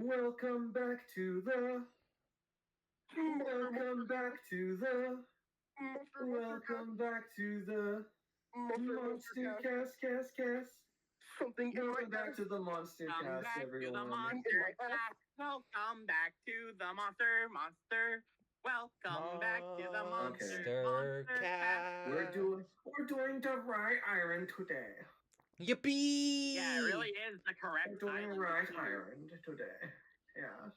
Welcome back to the. Welcome back to the. Welcome back to the Monstercast. Something in my Welcome back to the Come Monstercast, back to the everyone. monster cast. Welcome back to the monster. Welcome back to the monster cast. We're doing the right island today. Yippee! Yeah, it really is the correct We're doing island. right island today. Yeah.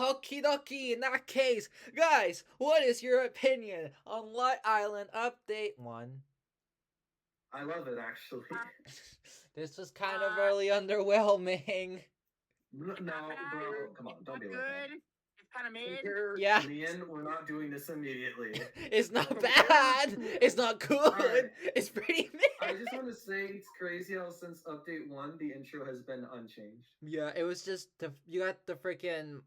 Okie dokie, in that case, guys, what is your opinion on Light Island Update 1? I love it, actually. This was kind of really underwhelming. No, bro, come on, don't be like that. Good. It's kind of mid. Yeah. Lian, we're not doing this immediately. It's not bad. It's not good. Right. It's pretty mid. I just want to say it's crazy how since update 1, the intro has been unchanged. Yeah, it was just you got the freaking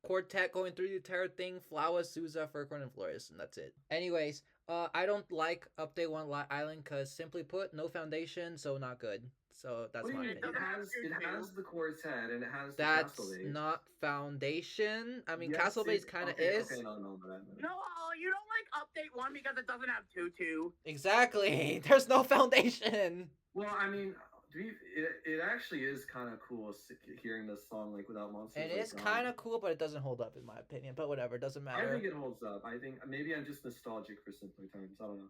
quartet going through the entire thing: Flower, Souza, Furcorn, and Flores, and that's it. Anyways, I don't like update 1 Light Island because simply put, no foundation, so not good. So that's my opinion. It has the quartet and it has the That's castle base. not foundation. I mean, Yes, castle base kind of is. Okay, no, No, you don't like update 1 because it doesn't have tutu. Exactly. There's no foundation. Well, I mean, it actually is kind of cool hearing this song like without monsters. It is kind of cool, but it doesn't hold up in my opinion. But whatever, it doesn't matter. I think it holds up. I think maybe I'm just nostalgic for simpler times. I don't know.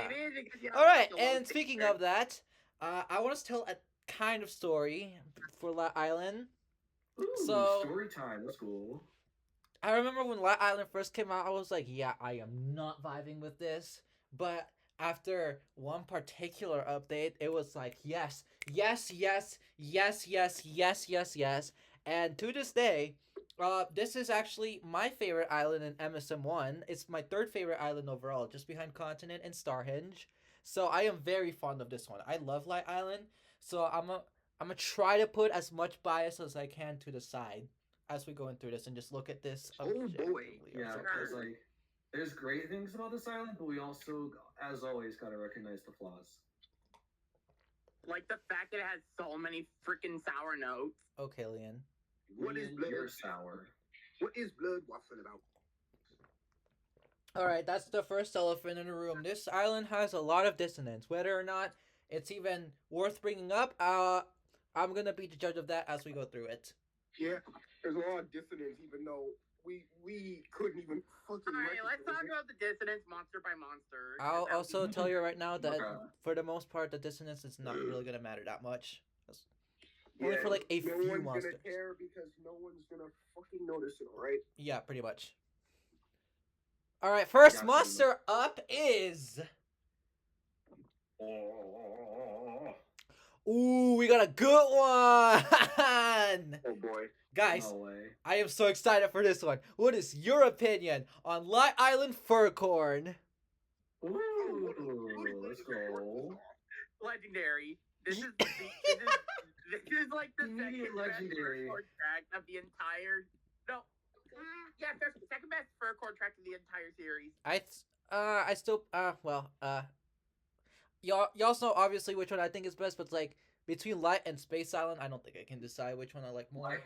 Maybe because all right, and speaking of that, I want to tell a kind of story for Light Island. Ooh, so story time. That's cool. I remember when Light Island first came out, I was like, yeah, I am not vibing with this. But after one particular update, it was like, yes. And to this day, this is actually my favorite island in MSM1. It's my third favorite island overall, just behind Continent and Starhenge. So I am very fond of this one. I love Light Island. So I'm gonna try to put as much bias as I can to the side as we go in through this and just look at this. Oh boy. Yeah, because like there's great things about this island, but we also, as always, gotta recognize the flaws. Like the fact that it has so many freaking sour notes. Okay, Lian. What is blood? You're sour. What is blood waffling about? Alright, that's the first elephant in the room. This island has a lot of dissonance. Whether or not it's even worth bringing up, I'm gonna be the judge of that as we go through it. Yeah, there's a lot of dissonance, even though we couldn't even fucking. Alright, let's talk about the dissonance monster by monster. I'll also tell you right now that for the most part, the dissonance is not really gonna matter that much. Only for like a few monsters. No one's gonna care because no one's gonna fucking notice it, alright? Yeah, pretty much. Alright, first monster up is... Ooh, we got a good one! Oh boy. Guys, No way. I am so excited for this one. What is your opinion on Light Island Furcorn? Ooh, let's go. Legendary. This is like the second legendary best track of the entire. No, yeah, there's the second best furcore track of the entire series. I still y'all know obviously which one I think is best, but it's like between Light and Space Island, I don't think I can decide which one I like more.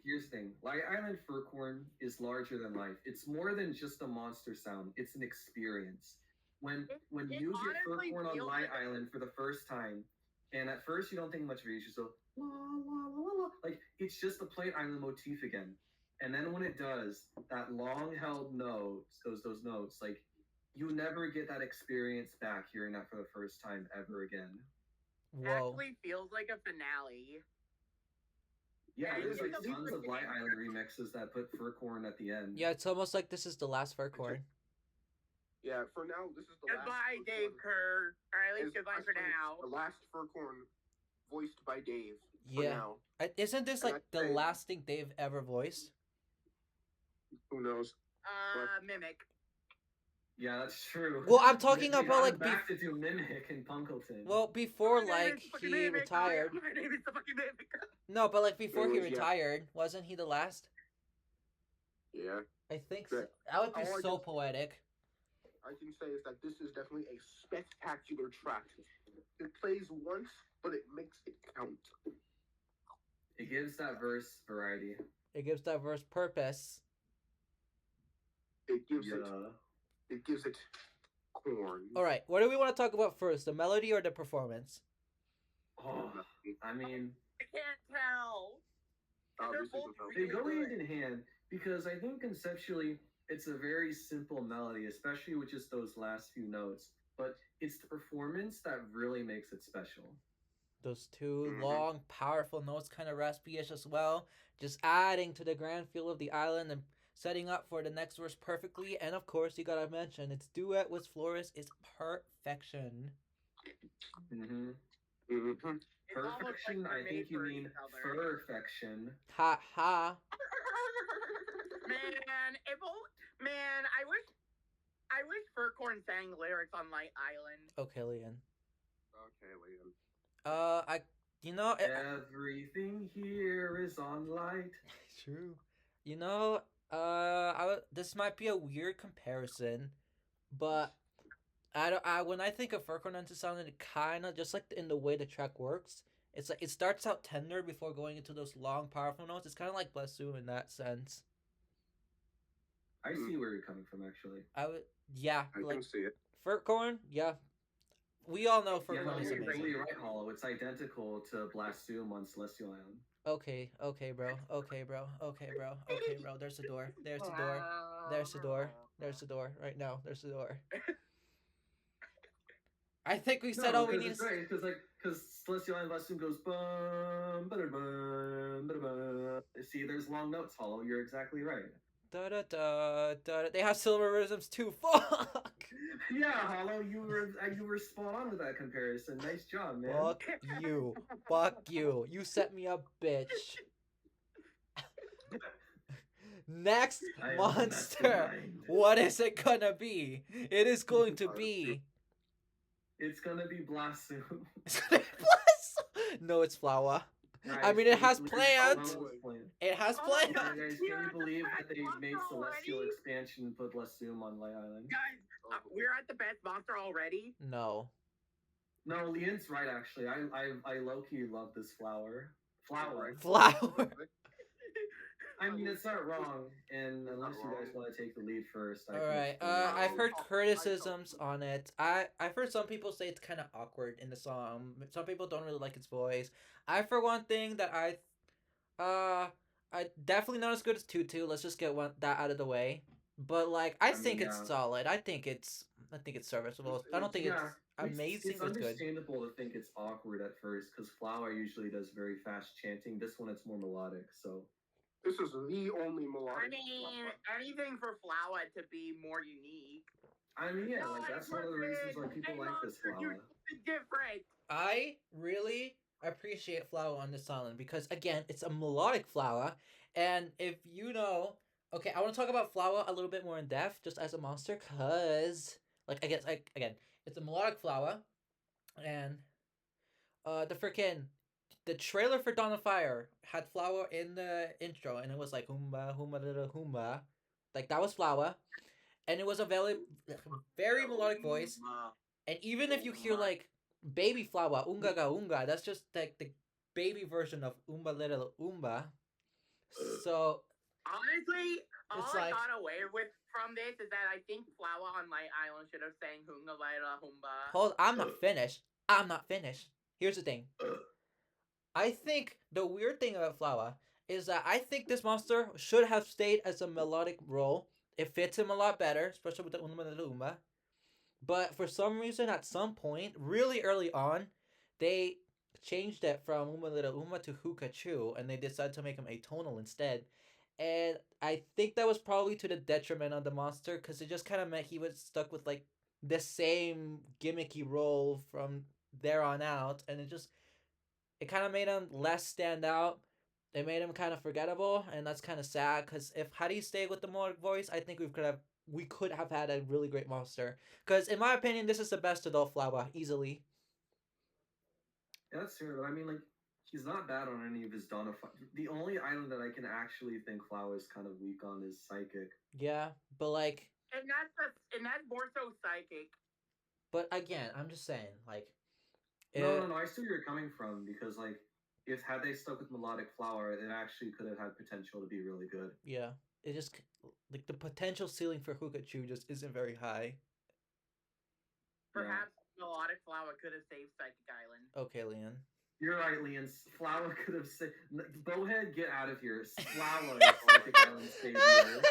Here's the thing. Light Island Furcorn is larger than life. It's more than just a monster sound. It's an experience. When you get Furcorn on Light Island for the first time, and at first you don't think much of it, you just go la la la la, like it's just the plain island motif again. And then when it does that long held notes, those notes, like you never get that experience back hearing that for the first time ever again. Whoa. Actually feels like a finale. Yeah, there's like tons of Light Island remixes that put Furcorn at the end. Yeah, it's almost like this is the last Furcorn. Yeah, for now, this is the Goodbye, last. Dave Kerr. Or at least goodbye for now. The last Furcorn voiced by Dave. Yeah. Now. Isn't this like the last thing Dave ever voiced? Who knows? Mimic. Yeah, that's true. Well, I'm talking about like back to do Mimic and Punkleton. Well, before like he retired. My name is the fucking Mimic. No, but like before he retired, wasn't he the last? Yeah. I think so. That would be so poetic. I can say is that this is definitely a spectacular track. It plays once, but it makes it count. gives that verse variety. It gives that verse purpose. It gives Yeah. it gives it corn. All right, what do we want to talk about first, the melody or the performance? Oh, I mean, I can't tell. They're Obviously, both without- they really go hand good. in hand because I think conceptually it's a very simple melody, especially with just those last few notes. But it's the performance that really makes it special. Those two Mhm. long, powerful notes, kind of raspy-ish as well, just adding to the grand feel of the island and setting up for the next verse perfectly. And of course, you gotta mention its duet with Flores is perfection. Mm-hmm. Mhm. It's almost like Perfection, they're I made think you for mean each other. perfection. Ha ha. Man, man, I wish Furcorn sang lyrics on Light Island. Okay, Leon. Okay, Liam. I, you know, Everything here is on light. true. You know, this might be a weird comparison, but I don't. When I think of Furcon into sound, it kind of just like in the way the track works. It's like it starts out tender before going into those long, powerful notes. It's kind of like Blessum in that sense. I see where you're coming from, actually. I would, yeah, I like can see it. Furcorn. Yeah, we all know Yeah, Furcorn no, is you're amazing. totally right, Hollow. It's identical to Blaspheme on Celestial Island. Okay, okay, bro. Okay, bro. Okay, bro. Okay, bro. There's the door. There's the door. There's the door. There's the door. Right now. There's the door. I think we said all we need. It's right. Because Celestial Island Blaspheme goes bum, bum, bum. See, there's long notes, Hollow. You're exactly right. Da da da da. They have silver rhythms too. Fuck. Yeah, Hollow, you were spot on with that comparison. Nice job, man. Fuck you. Fuck you. You set me up, bitch. Next monster. What is it gonna be? It is going to be. It's gonna be Blaspheme. No, it's Flower. Guys, I mean, it has please, plants. Hollow, It has Oh my plants. God. Guys, We can are you at the believe best that they monster made Celestial already? Expansion and put Blaspheme on Light Island? Guys, we're at the best monster already. No. No, Leon's right, actually. I low-key love this flower. Flower. I mean, it's not wrong, and unless you guys want to take the lead first. All right. I've heard criticisms on it. I've heard some people say it's kind of awkward in the song. Some people don't really like its voice. I, for one thing, that I definitely not as good as Tutu. Let's just get that out of the way. But like, I think it's solid. I think it's serviceable. I don't think it's amazing. It's understandable to think it's awkward at first because Flower usually does very fast chanting. This one, it's more melodic. So this is the only melodic. I mean, anything for Flower to be more unique. I mean, yeah, like that's one of the reasons why people like this Flower. Different. I really appreciate Flower on this island because again, it's a melodic flower, and if you know. Okay, I want to talk about Flower a little bit more in depth, just as a monster, cause like I guess again, it's a melodic flower, and the trailer for Dawn of Fire had Flower in the intro, and it was like Humba Humba little Humba, like that was Flower, and it was a very melodic voice, and even if you hear like baby Flower Unga ga Unga, that's just like the baby version of Umba little Umba, so. Honestly, all I like, got away with from this is that I think Flower on Light Island should have sang Hunga Laila Humba. Hold, I'm not finished. I'm not finished. Here's the thing. I think the weird thing about Flower is that I think this monster should have stayed as a melodic role. It fits him a lot better, especially with the Umba de Umba. But for some reason, at some point, really early on, they changed it from Umba Little Umba to Hukachu, and they decided to make him atonal instead. And I think that was probably to the detriment of the monster because it just kind of meant he was stuck with like the same gimmicky role from there on out, and it kind of made him less stand out. It made him kind of forgettable, and that's kind of sad because if had he stayed with the melodic voice, I think we could have had a really great monster. Because in my opinion, this is the best adult Flower easily. Yeah, that's true. I mean, like. He's not bad on any of his Dawn of Fire. The only island that I can actually think Flower is kind of weak on is Psychic. Yeah, but like. And that's more so Psychic. But again, I'm just saying, like. No. I see where you're coming from because, like, if had they stuck with melodic flower, it actually could have had potential to be really good. Yeah, it just like the potential ceiling for Hukachu just isn't very high. Yeah. Perhaps melodic flower could have saved Psychic Island. Okay, Leon. You're right, Leon. Flower could have said, Bowhead, get out of here. Flower is Psychic Island's savior.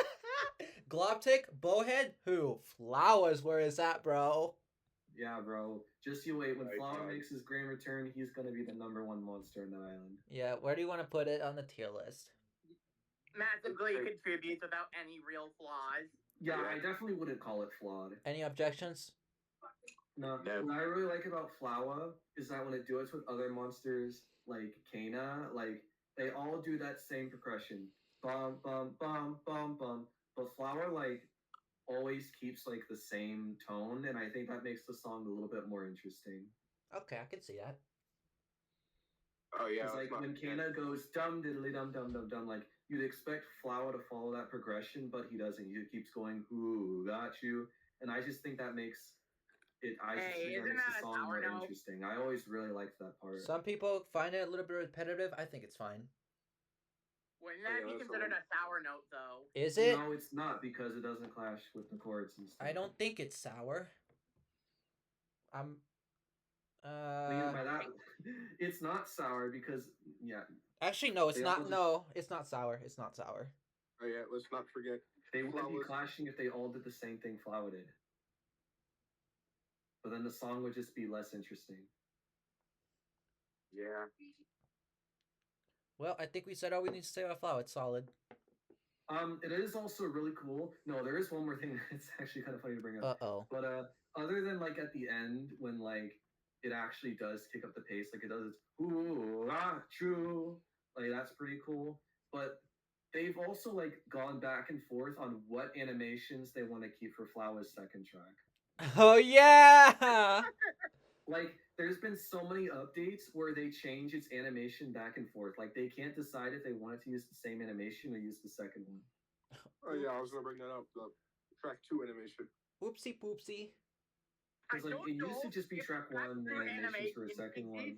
Gloptic, Bowhead, who? Flowers, where is that, bro? Yeah, bro. Just you wait. When My Flower God. makes his grand return, he's gonna be the number one monster in the island. Yeah, where do you want to put it on the tier list? Massively contributes without any real flaws. Yeah, I definitely wouldn't call it flawed. Any objections? No. What I really like about Flower is that when it do it with other monsters like Kana, like they all do that same progression. Bum bum bum bum bum. But Flower like always keeps like the same tone, and I think that makes the song a little bit more interesting. Okay, I can see that. Oh yeah. It's like when Kana goes dum diddly dum dum dum dum, like you'd expect Flower to follow that progression, but he doesn't. He keeps going, "Ooh, got you," and I just think that makes it. I just think that makes the song more interesting. I always really liked that part. Some people find it a little bit repetitive. I think it's fine. Wouldn't that be considered a sour note, though? Is it? No, it's not because it doesn't clash with the chords and stuff. I don't think it's sour. I'm. By that, it's not sour because Actually, no, it's They not. all just- No, it's not sour. It's not sour. Oh yeah. Let's not forget. they wouldn't be Flowers- clashing if they all did the same thing Flower did. But then the song would just be less interesting. Yeah. Well, I think we said all we need to say about Flower. It's solid. It is also really cool. No, there is one more thing that's actually kind of funny to bring up. Uh-oh. But other than like at the end when like it actually does kick up the pace, like it does its ooh ah true, like that's pretty cool. But they've also like gone back and forth on what animations they want to keep for Flower's second track. Oh yeah. Like there's been so many updates where they change its animation back and forth. Like they can't decide if they wanted to use the same animation or use the second one. Oh yeah. I was gonna bring that up. The track 2 animation. Oopsie poopsie. Because like it used to just be track one, the animations for a second one,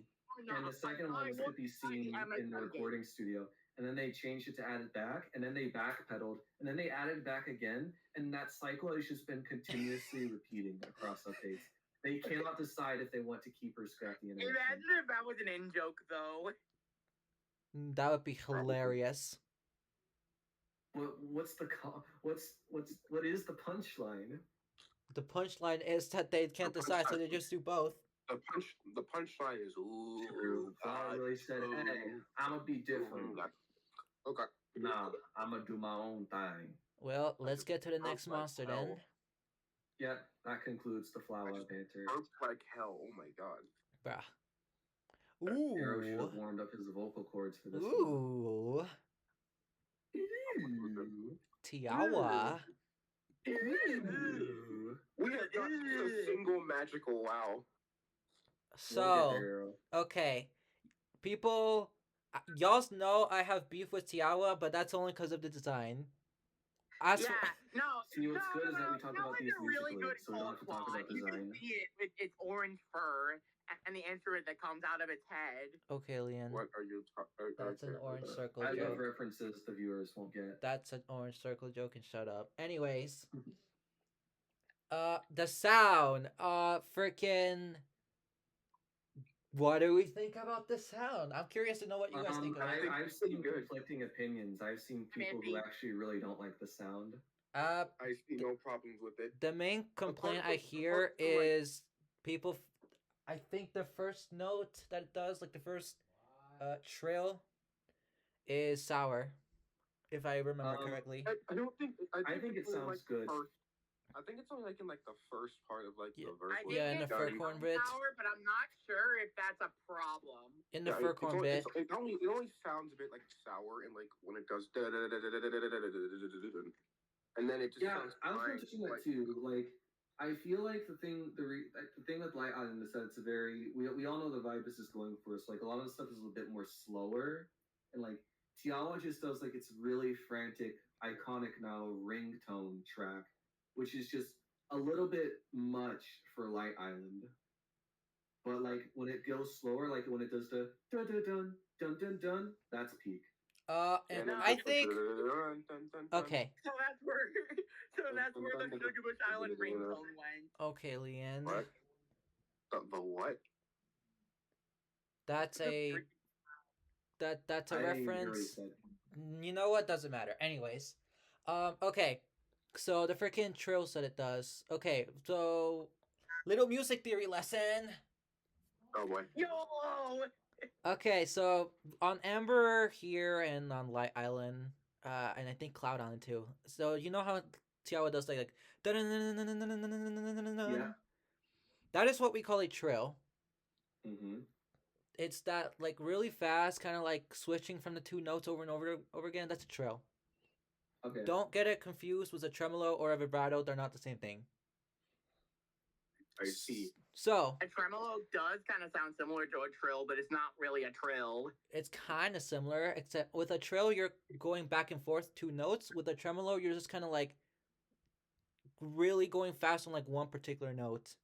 and the second one could be seen in the recording studio. And then they changed it to add it back, and then they backpedaled, and then they added it back again, and that cycle has just been continuously repeating across updates. They cannot decide if they want to keep or scrap the animation. Imagine if that was an in joke, though. That would be hilarious. What is the punchline? The punchline is that they can't decide, so they just do both. The punchline is ooh. True. Flower really said, "Hey, I'ma be different. Okay. Nah, I'ma do my own thing." Well, let's get to the next monster then. Yeah, that concludes the Flower banter. Burp like hell. Oh my god. Bruh. Arrow should have Ooh. warmed up his vocal cords for this one. Ooh. Tiawa. We have got a single magical wow. So, okay. People, y'all know I have beef with Tiawa, but that's only because of the design. See, what's good is that we talk about these musically, so we don't have to talk about You design. can see it with its orange fur and the instrument that comes out of its head. Okay, Leon. What are you talking? That's an orange circle I love joke. references the viewers won't get. That's an orange circle joke, and shut up. Anyways. The sound. Freaking. What do we think about the sound? I'm curious to know what you guys think about it. I've seen conflicting opinions. I've seen people who actually really don't like the sound. I see no problems with it. The main complaint I hear is people. I think the first note that it does, like the first trill, is sour, if I remember correctly. I don't think. I think it sounds good. I think it's only like in like the first part of like Yeah. the verse. Yeah, in the fur corn bit. But I'm not sure if that's a problem. In the fur corn bit. It only sounds a bit like sour and like when it does and then it just sounds I was noticing that too. Like, I feel like the thing with Light Island is that it's a very we all know the vibe this is going for. So like a lot of the stuff is a little bit more slower, and like Tiawa just does like it's really frantic, iconic now ringtone track, which is just a little bit much for Light Island. But like when it goes slower, like when it does the dun dun dun dun dun dun, that's peak. And And then I No. just like think dun, dun, dun, dun, okay, So that's where so dun, that's dun, where the dun, dun, Sugar Bush Island dun. ringtone went. okay, Leanne, What? The what? that's The a freaking that's a I didn't even hear what he reference. said. You know what? Doesn't matter. Anyways, okay. So the freaking Trill said it does. Okay, so little music theory lesson. Oh boy. YOLO! Okay, so on Amber here and on Light Island, and I think Cloud Island too. So you know how Tiawa does like that Yeah. is what we call a trill. Mm-hmm. It's that like really fast, kind of like switching from the two notes over and over again. That's a trill. Okay. Don't get it confused with a tremolo or a vibrato. They're not the same thing. I see. So A tremolo does kind of sound similar to a trill, but it's not really a trill. it's kind of similar, except with a trill you're going back and forth two notes. With a tremolo, you're just kind of like really going fast on like one particular note.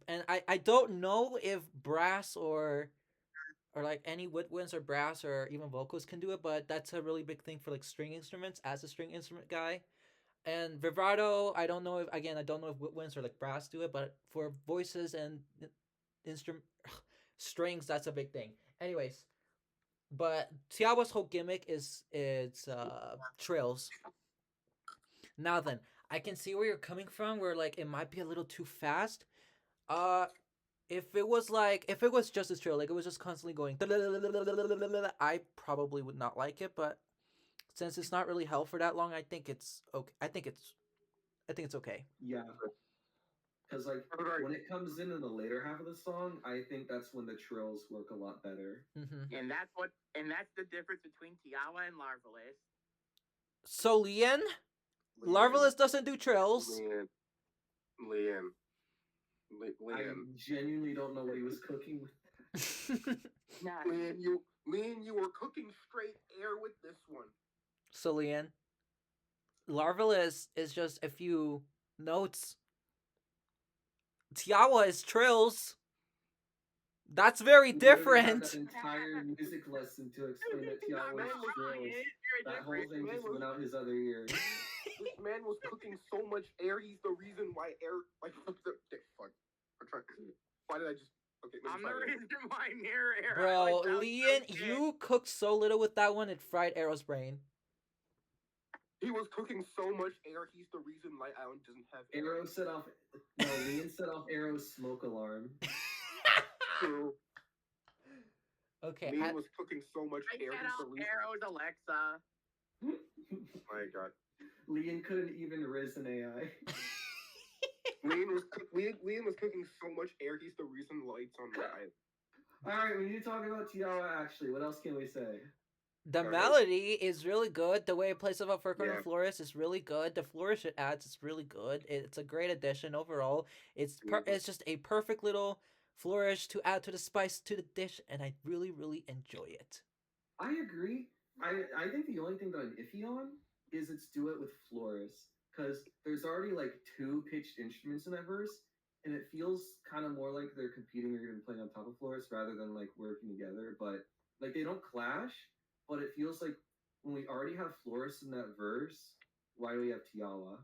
And I don't know if brass or like any woodwinds or brass or even vocals can do it, but that's a really big thing for like string instruments as a string instrument guy. And vibrato, I don't know if again I don't know if woodwinds or like brass do it, but for voices and instrument strings, that's a big thing. Anyways, but Tiawa's whole gimmick is trills. Now then, I can see where you're coming from. Where like it might be a little too fast. Uh, if it was just a trill, like it was just constantly going, I probably would not like it. But since it's not really held for that long, I think it's okay. I think it's okay. Yeah. Because like when it comes in the later half of the song, I think that's when the trills work a lot better. Mm-hmm. And that's the difference between Tiawa and Larvalis. So Lian, Larvalus doesn't do trills. Liam. I genuinely don't know what he was cooking with. Nah. Liam, you were cooking straight air with this one. So Lian, Larvalus is just a few notes. Tiawa is trills. That's very different. That entire music lesson to explain that Tiawa was trills. That whole thing just went out his other ear. This man was cooking so much air. He's the reason why air like fuck. I'm trying. Why did I just? Okay, I'm the reason why near air. Bro, Lian, you cooked so little with that one, it fried Arrow's brain. He was cooking so much air. He's the reason Light Island doesn't have air. Arrow set off. No, Lian set off Arrow's smoke alarm. True. Okay. Lian was cooking so much I air. set He's off the reason. Arrow's Alexa. My God. Lian couldn't even riz an AI. Lian was cooking so much air. He's the reason lights on the island. All right, we need to talk about Tiawa. Actually, what else can we say? The melody is really good. The way it plays about Furcorn Yeah. and Flourish is really good. The flourish it adds is really good. It's a great addition overall. It's just a perfect little flourish to add to the spice to the dish, and I really, really enjoy it. I agree. I think the only thing that I'm iffy on is its duet with Floris, because there's already like two pitched instruments in that verse, and it feels kind of more like they're competing or even playing on top of Floris rather than like working together. But like they don't clash, but it feels like when we already have Floris in that verse, why do we have Tiawa?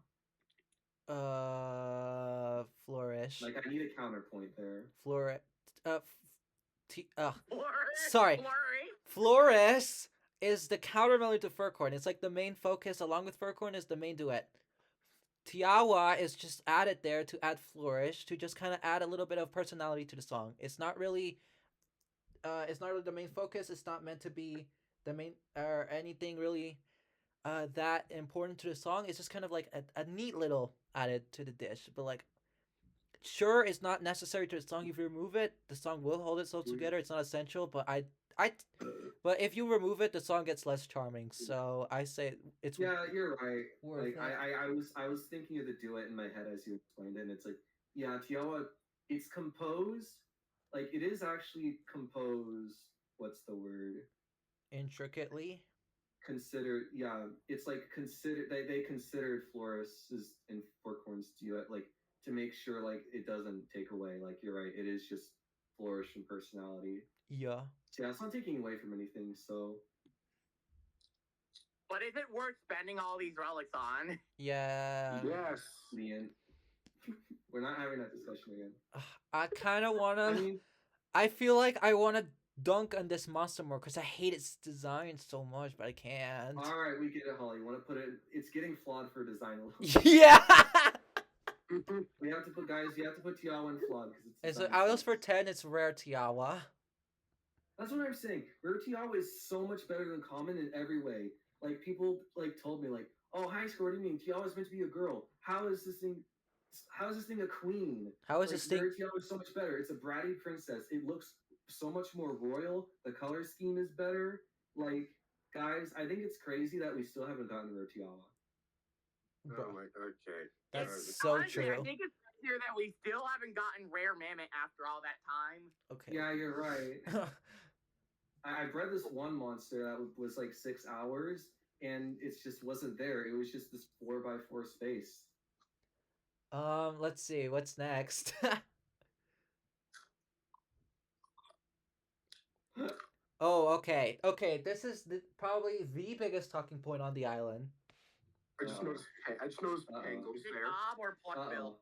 Flourish. Like I need a counterpoint there. Flourish. Flourish. Sorry. Flourish. Floris is the counter melody to Furcorn. It's like the main focus, along with Furcorn, is the main duet. Tiawa is just added there to add flourish, to just kind of add a little bit of personality to the song. It's not really the main focus. It's not meant to be the main or anything really that important to the song. It's just kind of like a neat little added to the dish. But like, sure, it's not necessary to the song. If you remove it, the song will hold itself together. It's not essential, but but if you remove it, the song gets less charming. So I say it's Yeah, you're right. worth Like it. I was thinking of the duet in my head as you explained it, and it's like, yeah, Tiawa, it's composed, like it is actually composed. What's the word? Intricately. Yeah, it's like they considered Floris's and Forkhorn's duet like to make sure like it doesn't take away. Like you're right, it is just flourish and personality. Yeah. Yeah, it's not taking away from anything. So But is it worth spending all these relics on? Yeah. Yes. the end. We're not having that discussion again. I kind of I wanna. mean, I feel like I wanna dunk on this monster more because I hate its design so much, but I can't. all right, we get it, Holly. You want to put it? It's getting flawed for design a little. Yeah. We have to put guys. You have to put Tiawa in flawed because It's it's design Alice for sense. 10. It's rare Tiawa. That's what I'm saying. Rare Tiawa is so much better than common in every way. Like people like told me like, oh, high score. What do you mean? Tiawa's meant to be a girl. How is this thing? How is this thing a queen? How is Like this thing? Rare Tiawa is so much better. It's a bratty princess. It looks so much more royal. The color scheme is better. Like guys, I think it's crazy that we still haven't gotten Rare Tiawa. Oh my. Okay. That's so Honestly, true. I think it's crazier that we still haven't gotten rare mammoth after all that time. Okay. Yeah, you're right. I've read this one monster that was like 6 hours, and it just wasn't there. It was just this 4x4 space. Let's see. What's next? Oh, okay. Okay, this is probably the biggest talking point on the island. I just noticed. I just noticed Pango's Is it there. Bob or Pluckbill?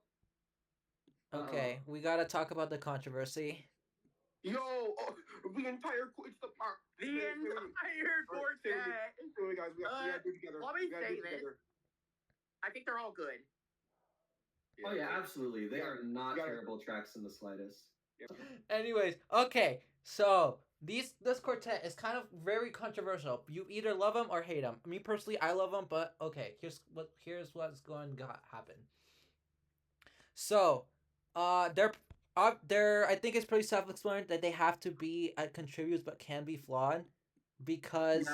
Okay, we gotta talk about the controversy. Yo, the entire it's the part. The entire quartet. Wait, guys, we gotta do it together. Let me say this. I think they're all good. Oh yeah, absolutely. They are not terrible tracks in the slightest. Anyways, okay, so this quartet is kind of very controversial. You either love them or hate them. Me personally, I love them, but okay, here's what's going to happen. So, they're I think it's pretty self-explanatory that they have to be contributes but can be flawed because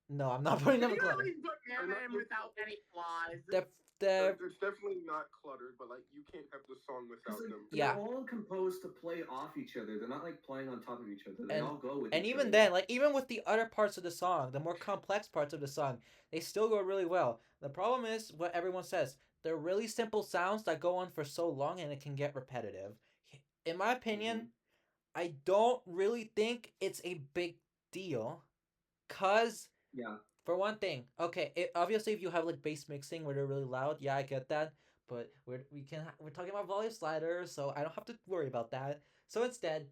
no, I'm not putting them in clutter. You put Mammoth without any flaws. It's definitely not cluttered, but like you can't have the song without them. They're all composed to play off each other. They're not like playing on top of each other. They all go with and each even other. then, like even with the other parts of the song, the more complex parts of the song, they still go really well. The problem is what everyone says. They're really simple sounds that go on for so long and it can get repetitive. In my opinion, I don't really think it's a big deal. Cause for one thing, okay, obviously if you have like bass mixing where they're really loud, yeah, I get that. But we're talking about volume sliders, so I don't have to worry about that. So instead,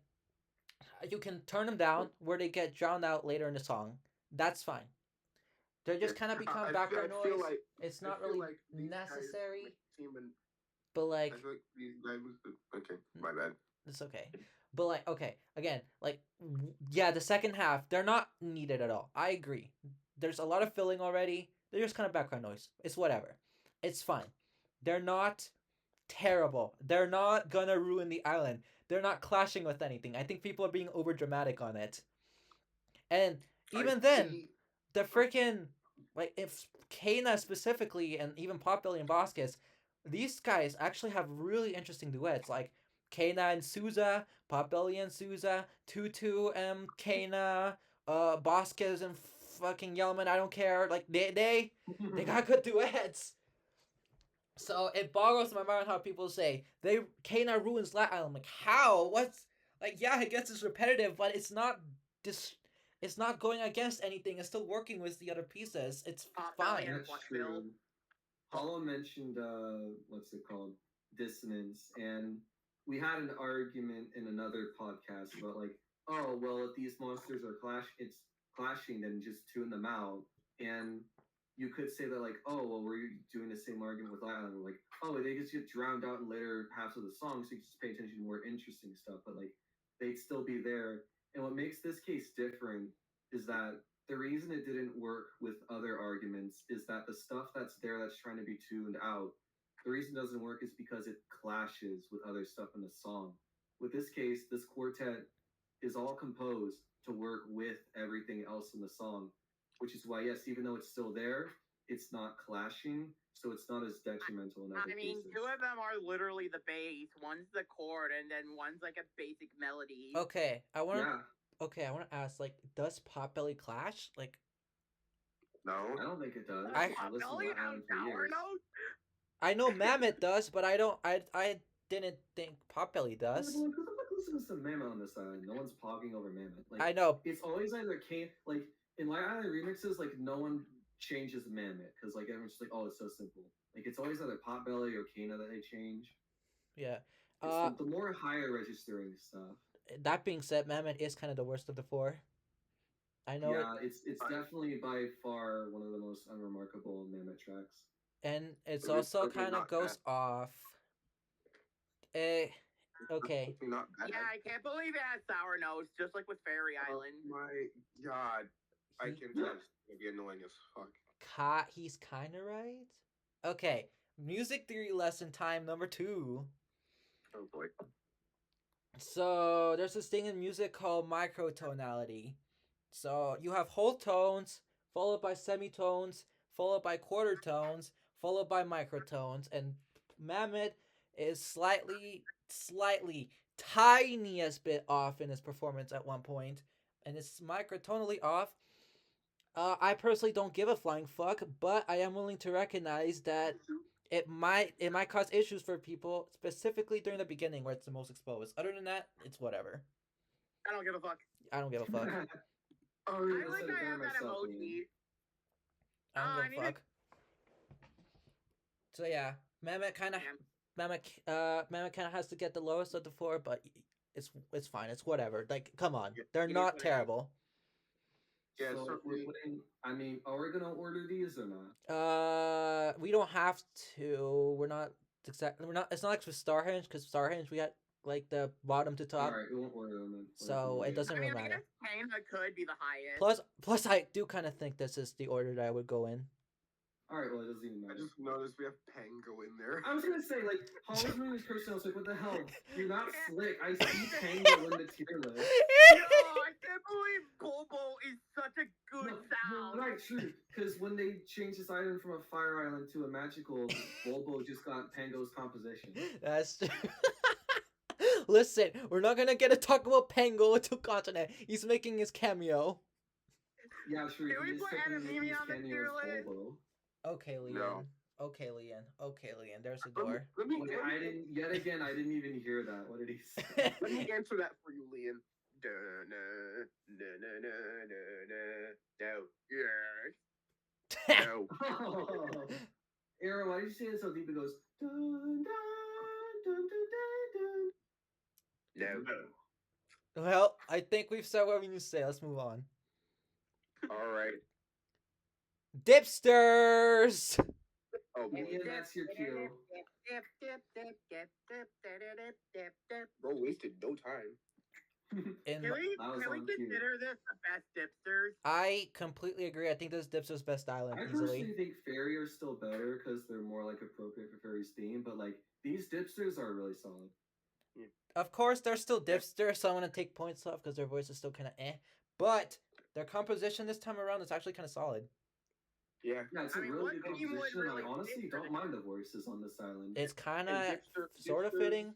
you can turn them down where they get drowned out later in the song. That's fine. They just kind of become background noise. Like, it's not really like necessary. And, but like, I feel like these guys okay, my bad. It's okay. But like, okay, again, like, yeah, the second half, they're not needed at all. I agree. There's a lot of filling already. They're just kind of background noise. It's whatever. It's fine. They're not terrible. They're not gonna ruin the island. They're not clashing with anything. I think people are being over dramatic on it. And even then, the freaking like if Kana specifically and even Potbelly and Vasquez, these guys actually have really interesting duets. Like Kana and Souza, Potbelly and Souza, Tutu and Kana, Vasquez and fucking Yellman. I don't care. Like they got good duets. So it boggles my mind how people say Kana ruins Flat Island. Like how? What's like? Yeah, I guess it's repetitive, but it's not It's not going against anything. It's still working with the other pieces. It's fine. That's true. Hollow mentioned what's it called? Dissonance, and we had an argument in another podcast about like, oh well, if these monsters are clashing, then just tune them out. And you could say that like, oh well, we're doing the same argument with Island. We're like, oh, they just get drowned out in later halves of the song, so you just pay attention to more interesting stuff. But like, they'd still be there. And what makes this case different is that the reason it didn't work with other arguments is that the stuff that's there that's trying to be tuned out, the reason it doesn't work is because it clashes with other stuff in the song. With this case, this quartet is all composed to work with everything else in the song, which is why, yes, even though it's still there, it's not clashing, so it's not as detrimental in other cases. Two of them are literally the bass. One's the chord, and then one's like a basic melody. Okay, I want to ask, like, does Potbelly clash? Like, no, I don't think it does. Potbelly has power notes. I know Mammoth does, but I didn't think Potbelly does. listen to Mammoth on this island. No one's pogging over Mammoth. Like, I know. it's always either Kane. Like in Light Island remixes, like no one changes Mammoth because like everyone's just like, oh, it's so simple. Like it's always either Potbelly or Kana that they change. Yeah. It's the more higher registering stuff. That being said, Mammoth is kind of the worst of the four. I know Yeah, it's definitely by far one of the most unremarkable Mammoth tracks. and it's But it's also certainly kind of not goes off. Eh, okay. It's not bad. Yeah, I can't believe it has sour notes, just like with Fairy Island. Oh my god. I can tell it's gonna be annoying as fuck. He's kind of right. Okay, music theory lesson time number 2. Oh boy. So there's this thing in music called microtonality. So you have whole tones followed by semitones, followed by quarter tones, followed by microtones, and Mammoth is slightly, tiniest bit off in his performance at one point, and it's microtonally off. I personally don't give a flying fuck, but I am willing to recognize that it might cause issues for people, specifically during the beginning where it's the most exposed. Other than that, it's whatever. I don't give a fuck. I don't give a fuck. I like I have that emoji. I don't give a fuck. So yeah, Mammoth kind of has to get the lowest of the 4, but it's fine. It's whatever. Like, come on, they're not terrible. Yeah, so we're putting. I mean, are we gonna order these or not? We don't have to. We're not exactly. We're not. It's not like with Starhenge, because Starhenge we got like the bottom to top. All right, we won't order them then. So it doesn't really matter. Kana could be the highest. Plus, I do kind of think this is the order that I would go in. All right, well, it doesn't even matter. I just noticed we have Pango in there. I was gonna say, like, Holly's moving his person. I was like, what the hell? You're not slick. I see Pango in the tier list. No, I can't believe Bobo is such a good sound. Right, true. Because when they changed this island from a fire island to a magical, Bobo just got Pango's composition. That's true. Listen, we're not gonna get to talk about Pango until Continent. He's making his cameo. Yeah, true. Can we put Anamimi on the tier list? Okay, Leon. No. Okay, Leon. There's the door. Let me I didn't even hear that. What did he say? Let me answer that for you, Leon. No. No. Oh. Aaron, why did you say it so deep? It goes dun dun dun dun dun dun. No. Well, I think we've said what we need to say. Let's move on. All right. Dipsters! Oh boy. Yeah, that's your cue. Bro wasted no time. In Can we consider this the best Dipsters? I completely agree. I think this is Dipster's best island, I easily. personally think Fairy are still better because they're more like appropriate for Fairy's theme, but like these Dipsters are really solid. Of course, they're still Dipsters, so I'm going to take points off because their voice is still kind of eh. But their composition this time around is actually kind of solid. Yeah. Yeah, it's a really good composition. I honestly don't mind the voices on this island. It's kind of sort of fitting.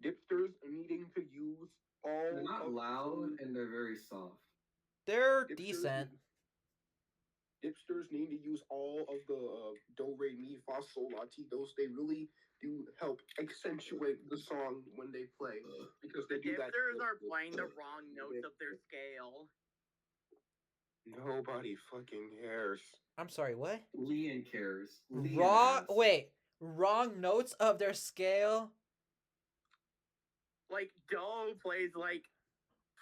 Dipsters needing to use all. They're not loud and they're very soft. They're decent. Dipsters need to use all of the do, re, mi, fa, sol, la, ti, dos. They really do help accentuate the song when they play because they do that. Dipsters are playing the wrong notes of their scale. Nobody fucking cares. I'm sorry, what? Leon cares. Wrong notes of their scale? Like, do plays like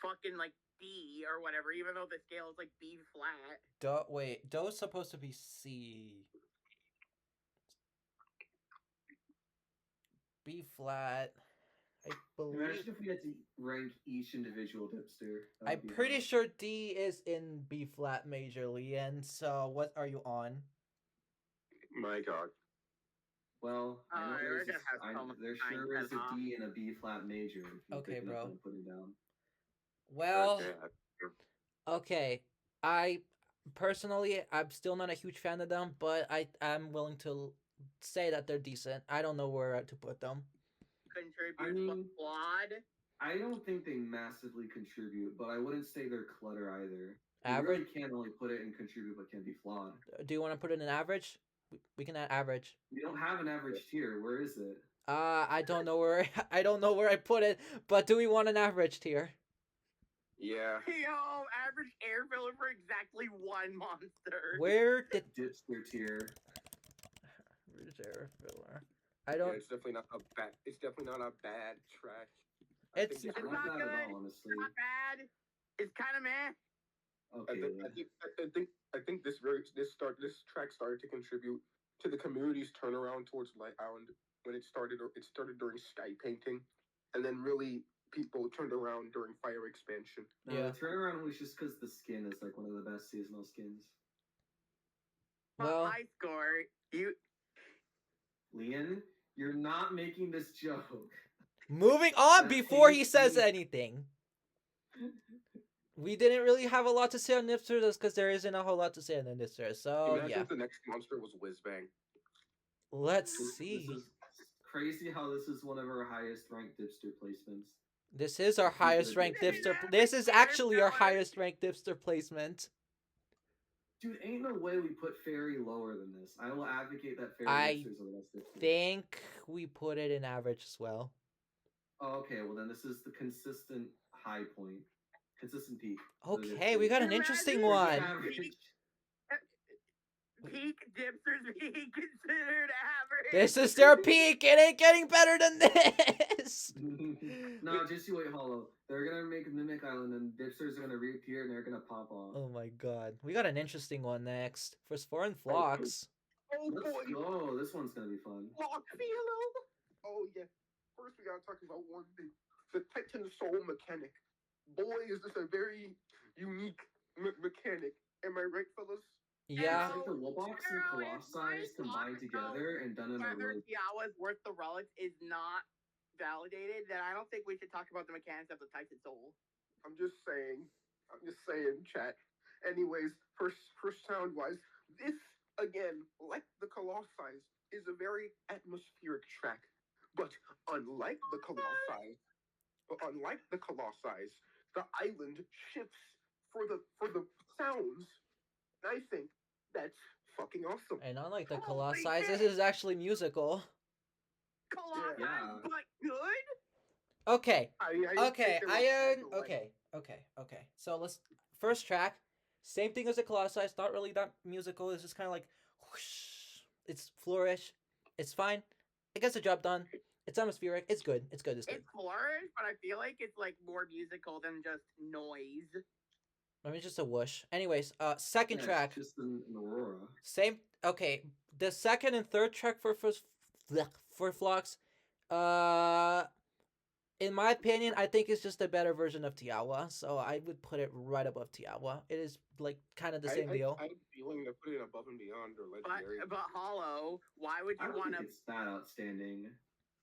fucking like D or whatever, even though the scale is like B flat. Do's supposed to be C. B flat. I believe. Imagine if we had to rank each individual Dipster. I'm pretty sure D is in B flat majorly, and so what are you on? My God. Well, I know there sure is content, a D and a B flat major. Okay, bro. And put it down. Well, okay. I personally, I'm still not a huge fan of them, but I'm willing to say that they're decent. I don't know where to put them. Contribute flawed. I don't think they massively contribute, but I wouldn't say they're clutter either. Average? You really can't only put it in contribute, but can be flawed. Do you want to put it in average? We can add average. We don't have an average tier. Where is it? I don't know where I don't know where I put it, but do we want an average tier? Yeah. Yo, average air filler for exactly one monster. Where did Dipster tier. average air filler? I Yeah, don't. it's definitely not a bad. It's definitely not a bad track. I It's think It's Not not bad at good. all, honestly. Not bad. It's kind of meh. Okay. I think this track started to contribute to the community's turnaround towards Light Island when it started. It started during Sky Painting, and then really people turned around during Fire Expansion. No, Yeah. the turnaround was just because the skin is like one of the best seasonal skins. well. High score. You Leon, you're not making this joke. Moving on That before he paints says me- anything. We didn't really have a lot to say on Nipster just because there isn't a whole lot to say on the Nipster. So Imagine yeah, if the next monster was Whizbang. let's This see. is crazy how this is one of our highest ranked dipster placements. This is our Let's keep it highest a ranked dipster. Dipster. This is actually our Air highest ranked Dipster placement. Dude, ain't no way we put Fairy lower than this. I will advocate that Fairy I dipsters are the best dipsters. Think we put it in average as well. Oh, okay, well then this is the consistent high point. Consistent peak. for the Okay, dipsters. we got an interesting Imagine one. Average. peak dipsters being considered average. This is their peak. It ain't getting better than this. No, just you wait, Hollow. They're gonna make Mimic Island, and dipsters are gonna reappear, and they're gonna pop off. Oh my god. We got an interesting one next. For Foreign Flocks. Oh Let's boy, go. This one's gonna be fun. Lock Philo. Oh yeah. First we gotta talk about one thing: the Titan Soul mechanic. Boy, is this a very unique mechanic. Am I right, fellas? Yeah. It's like the Wobox and Colossi combined together and done in a Whether really. Tiawa's worth the relics is not validated, then I don't think we should talk about the mechanics of the Titan Soul. I'm just saying. Chat. Anyways, first sound wise, this again, like the Colossi, is a very atmospheric track. But unlike the Colossi, the island shifts for the sounds. I think that's fucking awesome. And unlike the Holy Colossi, shit. this is actually musical. Colossi, Yeah. but good? Okay. I Okay. think there was also, like, Okay. So let's first track. Same thing as the Colossi. It's not really that musical. It's just kind of like whoosh. It's flourish. It's fine. It gets the job done. It's atmospheric. It's good. It's good. It's good. It's flourish, but I feel like it's like more musical than just noise. I mean, just a whoosh. Anyways, second Yeah, track. it's just an aurora. Same. Okay. The second and third track for Flux, in my opinion, I think it's just a better version of Tiawa. So I would put it right above Tiawa. It is like kind of the same deal. I'd be willing to put it above and beyond or legendary. But Hollow, why would I you don't want think to? it's that outstanding.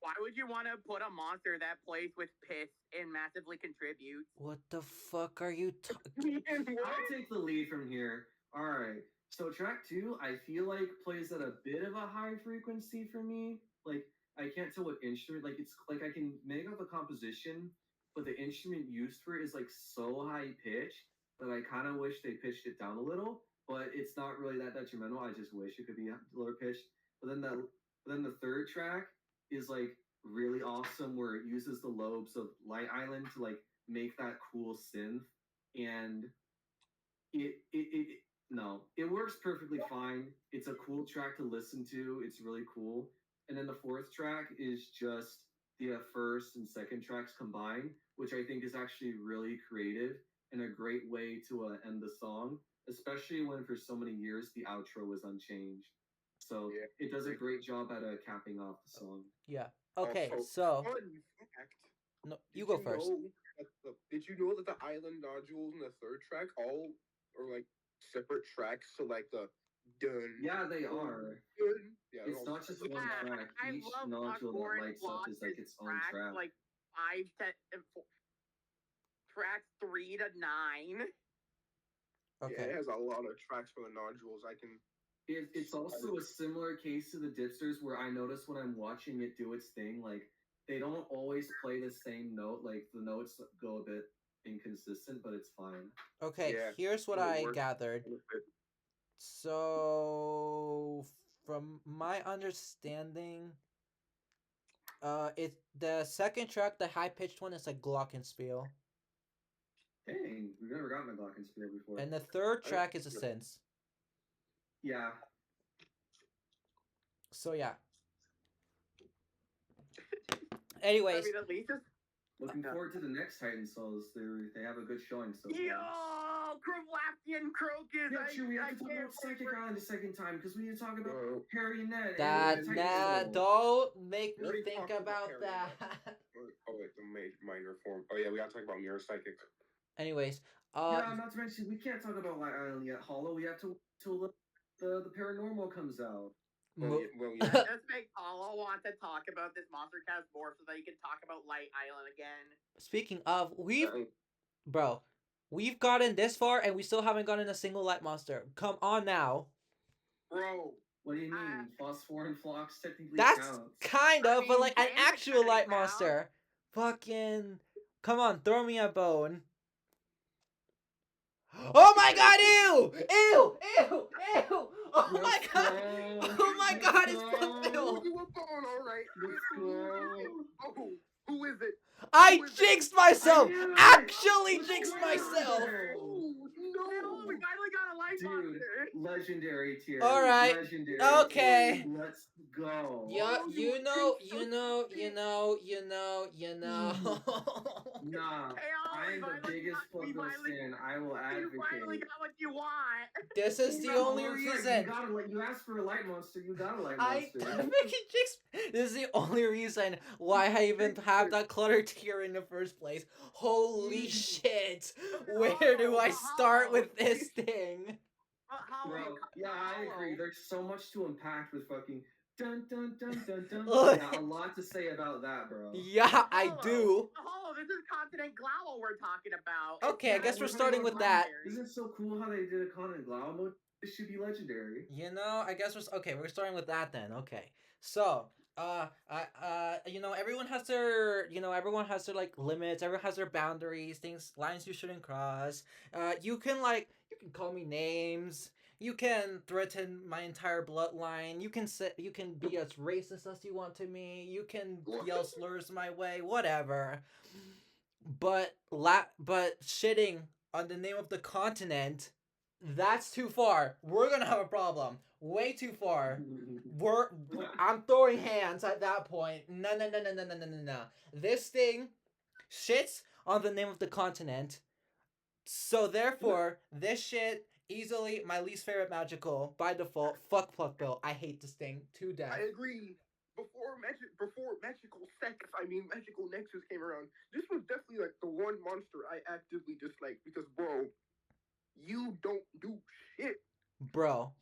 Why would you want to put a monster that plays with piss and massively contributes? What the fuck are you talking? I'll take the lead from here. All right. So track 2, I feel like plays at a bit of a high frequency for me. Like I can't tell what instrument. Like it's like I can make up a composition, but the instrument used for it is like so high pitched that I kind of wish they pitched it down a little. But it's not really that detrimental. I just wish it could be lower pitched. But then the third track is like really awesome, where it uses the lobes of Light Island to like make that cool synth, and it no, it works perfectly fine. It's a cool track to listen to. It's really cool. And then the fourth track is just the first and second tracks combined, which I think is actually really creative and a great way to end the song, especially when for so many years the outro was unchanged. So Yeah. it does a great job at capping off the song. Yeah. Okay. Also, So fun fact. no, Did you go first. Did you know that the island nodules in the third track all are like separate tracks? So like the dun. Yeah, they are. Dun. Yeah, It's not just one track. I Each love nodule Foghorn that lights up is like its own tracks, track. like 5 to tracks 3 to 9. Yeah, Okay. it has a lot of tracks for the nodules. It's also a similar case to the dipsters where I notice when I'm watching it do its thing, like they don't always play the same note. Like the notes go a bit inconsistent, but it's fine. Okay. Yeah, Here's what it I works. gathered. So, from my understanding, It's the second track, the high pitched one, is like Glockenspiel, Dang, we've never gotten a Glockenspiel before. and the third track is a synth. Yeah. So yeah. Anyways, I mean, at least it's... Looking forward to the next Titan Souls. They have a good showing so far. Yo, Kravlapian Crocus. Yeah, true. We have to talk about Psychic Island a second time because we need to talk about Harry and Ned. Don't make me think about that. Oh wait, the minor form. Oh yeah, we gotta talk about Mirror Psychic. Anyways, yeah, not to mention we can't talk about Light Island yet. Hollow. We have to till the paranormal comes out. Well, yeah. Let's make Hollow want to talk about this Monstercast more so that he can talk about Light Island again. Speaking of, we've gotten this far and we still haven't gotten a single light monster. Come on now. Bro. What do you mean? Phosphor and Phlox technically That's counts. kind of, but like an James actual light counts. monster. Fucking, come on, throw me a bone. Oh my god, ew! Ew! Ew! Ew! Oh my god! Oh my god, it's Puckbill! You were born, alright. Oh, who is it? I jinxed myself! Actually jinxed myself! No, we finally got a light Dude, monster. legendary tier. Alright, Legendary okay. tier. Let's go. Yeah, you know. Nah, I'm the biggest Puckbill fan. I will You finally advocate. got what you want. This is the No, only that's right. reason. You asked for a light monster. You got a light I monster. freaking jinxed. This is the only reason why I even have that clutter tier in the first place. Holy shit! Where do I start with this thing? Bro, yeah, I agree. There's so much to unpack with fucking dun dun dun dun dun. Yeah, a lot to say about that, bro. Yeah, I do. Oh, this is Continent Glowl we're talking about. Okay, I guess we're starting with that. Isn't it so cool how they did a Continent Glow mode? It should be legendary. You know, I guess we're starting with that then. Okay. So, everyone has their, like limits, everyone has their boundaries, lines you shouldn't cross. You can call me names. You can threaten my entire bloodline. You can be as racist as you want to me. You can yell slurs my way, whatever. But shitting on the name of the continent, that's too far. We're gonna have a problem. Way too far. I'm throwing hands at that point. No. This thing shits on the name of the continent. So therefore, this shit easily my least favorite magical by default. Fuck Puckbill. I hate this thing to death. I agree. Before Magical Nexus came around, this was definitely like the one monster I actively disliked because, bro, you don't do shit. Bro.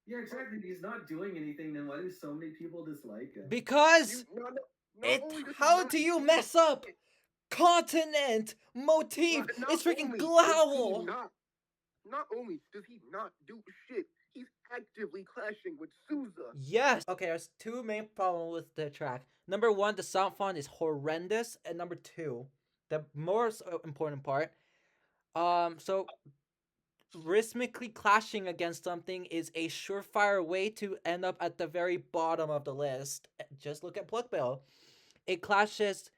Yeah, exactly. He's not doing anything, then why do so many people dislike him? Because how do you mess up continent motif? It's freaking Glowl. Not only does he not do shit, he's actively clashing with Souza. Yes. Okay, there's two main problems with the track. Number one, the sound font is horrendous, and number two, the most important part, so rhythmically clashing against something is a surefire way to end up at the very bottom of the list. Just look at Puckbill. It clashes.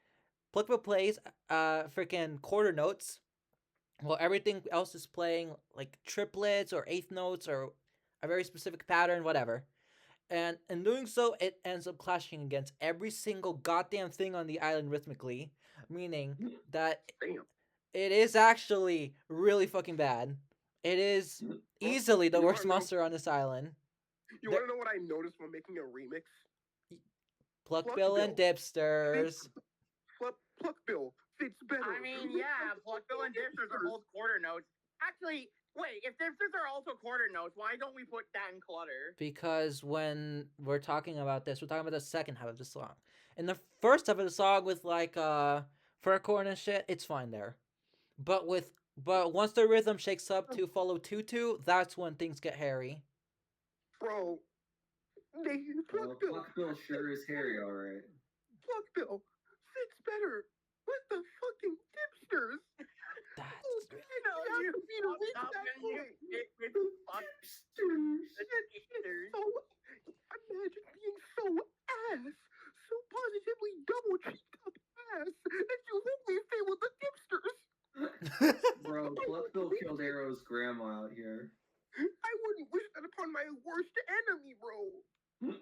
Puckbill plays freaking quarter notes, while everything else is playing like triplets or eighth notes or a very specific pattern, whatever. And in doing so, it ends up clashing against every single goddamn thing on the island rhythmically, meaning that it is actually really fucking bad. It is easily the worst monster on this island. You want to know what I noticed when making a remix? Pluckbill and Dipsters. Pluckbill fits better. I mean, yeah, Pluckbill and Dipsters are both quarter notes. Actually, wait, if Dipsters are also quarter notes, why don't we put that in clutter? Because when we're talking about this, we're talking about the second half of the song. In the first half of the song with like Furcorn and shit, it's fine there. But once the rhythm shakes up to follow Tutu, that's when things get hairy. Bro, Pluckbill sure is hairy, alright. Pluckbill fits better with the fucking Dipsters. Imagine being so ass, so positive Pluckbill killed Arrow's grandma out here. I wouldn't wish that upon my worst enemy, bro.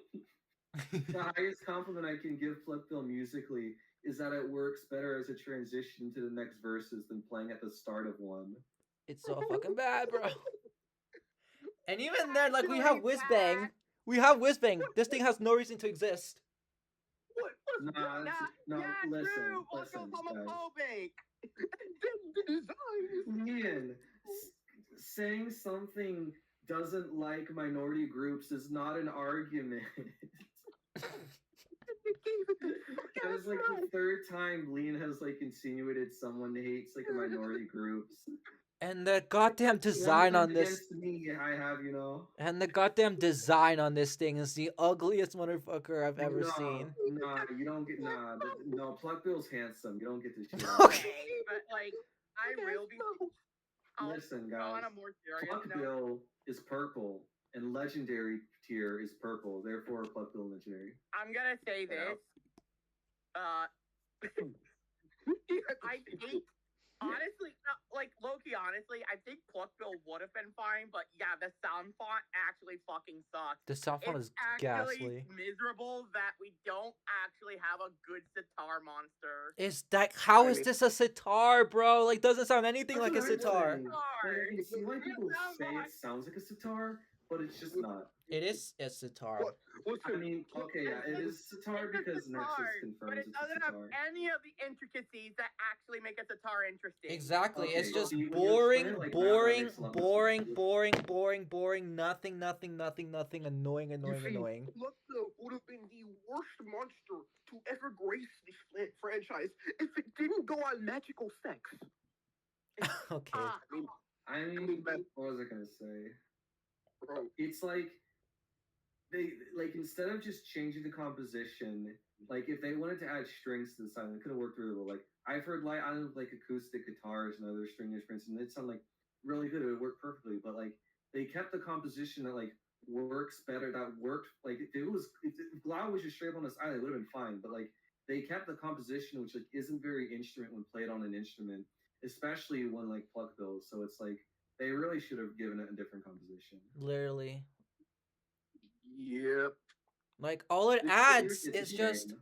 The highest compliment I can give Pluckbill musically is that it works better as a transition to the next verses than playing at the start of one. It's so fucking bad, bro. And even then, like, we have Whiz Bang. We have Whiz Bang. This thing has no reason to exist. What? No, listen, true. listen, Homophobic. The design is... Ian, saying something doesn't like minority groups is not an argument. That is like the third time Lean has like insinuated someone hates like minority groups. And the goddamn design on this. Me, I have, you know. And the goddamn design on this thing is the ugliest motherfucker I've ever seen. Nah, you don't get no. Pluckbill's handsome. You don't get this shit. Okay. But like, I will be. Listen, guys. On a more serious Pluckbill note, is purple, and legendary tier is purple. Therefore, Pluckbill legendary. I'm gonna say this. I think, honestly, like Loki. Honestly, I think Pluckbill would have been fine, but yeah, the sound font actually fucking sucks. The sound font is ghastly. Miserable that we don't actually have a good sitar monster. Is that how is this a sitar, bro? Like, doesn't sound anything like a sitar. You see why people say it sounds like a sitar, but it's just not. It is a sitar. I mean, okay, yeah, it is sitar because Nexus confirms but it it's a doesn't have sitar. any of the intricacies that actually make a sitar interesting. Exactly. Okay, it's just when you boring, explain it like that, that boring, makes a lot more boring, sense. boring, nothing, annoying. Pluckbill would have been the worst monster to ever grace this franchise if it didn't go on magical sex. Okay. I mean, what was I gonna say? Bro, It's like they like instead of just changing the composition, like if they wanted to add strings to the song, it could have worked really well. Like I've heard Light Island with like acoustic guitars and other string instruments, and it sound like really good. It would work perfectly, but like they kept the composition that like works better. That worked like if Glau was just straight up on this island, it would have been fine. But like they kept the composition, which like isn't very instrument when played on an instrument, especially one like Pluckbill. So it's like they really should have given it a different composition. Literally. yep. Like, all it It's adds a is just game.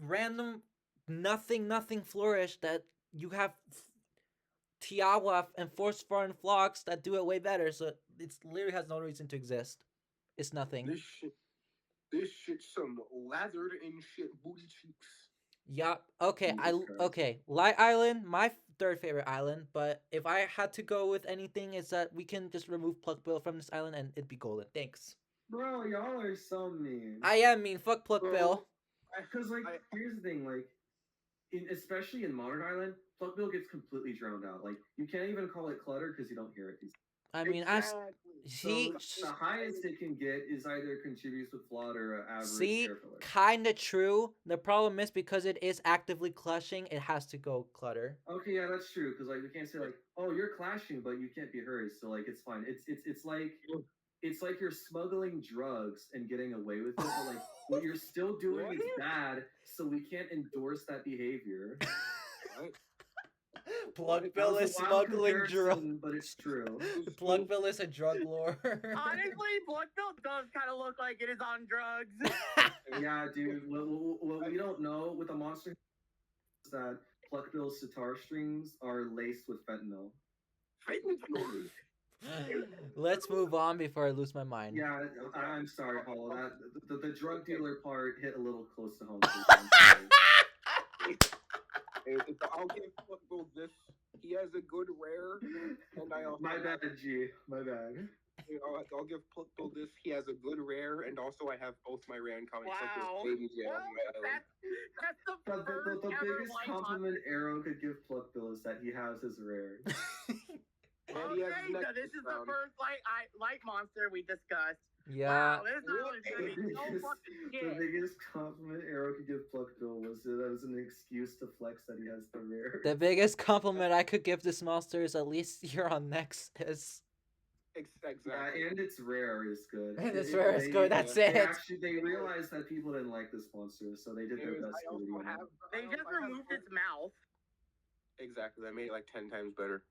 random nothing flourish that you have Tiawa and Force Foreign Flocks that do it way better, so it literally has no reason to exist. It's nothing. This shit's some lathered in shit booty cheeks. Yup. Okay, Jesus Christ. okay. Light Island, my third favorite island, but if I had to go with anything, is that we can just remove Pluckbill from this island and it'd be golden. Thanks. Bro, y'all are so mean. I am mean. Fuck Pluckbill. Because like, here's the thing, like, especially in Modern Island, Pluckbill gets completely drowned out. Like, you can't even call it clutter because you don't hear it. I mean, see, So the highest it can get is either contributes with flood or average. see, air filler. kinda true. The problem is because it is actively clutching, it has to go clutter. Okay, yeah, that's true. Because like we can't say like, oh, you're clashing, but you can't be hurried, so like it's fine. It's like you're smuggling drugs and getting away with it, but like what you're still doing is bad, so we can't endorse that behavior. Pluckbill That is was a wild smuggling drugs. comparison, but it's true. Pluckbill is a drug lord. Honestly, Pluckbill does kind of look like it is on drugs. Yeah, dude. What we don't know with the monster is that Pluckbill's sitar strings are laced with fentanyl. Let's move on before I lose my mind. Yeah, I'm sorry, Hollow. That the drug dealer part hit a little close to home. I'll give Pluckbill this. He has a good rare, and I also My bad, G. My bad. I'll give Pluckbill this. He has a good rare, and also I have both my rare in comic Wow. Baby J on my island. That's the first The ever biggest light compliment Arrow could give Pluckbill is that he has his rare. And he has Okay, so this is the round. first light monster we discussed. Yeah. Wow, this island's gonna be so fucking The shit. biggest compliment Arrow could give Pluckbill was that it was an excuse to flex that he has the rare. The biggest compliment I could give this monster is at least you're on Nexus. Exactly. Yeah, and its rare is good. And its rare is good, that's it. They realized that people didn't like this monster, so they did their best to redeem it. They just removed its mouth. Exactly. That made it like 10 times better.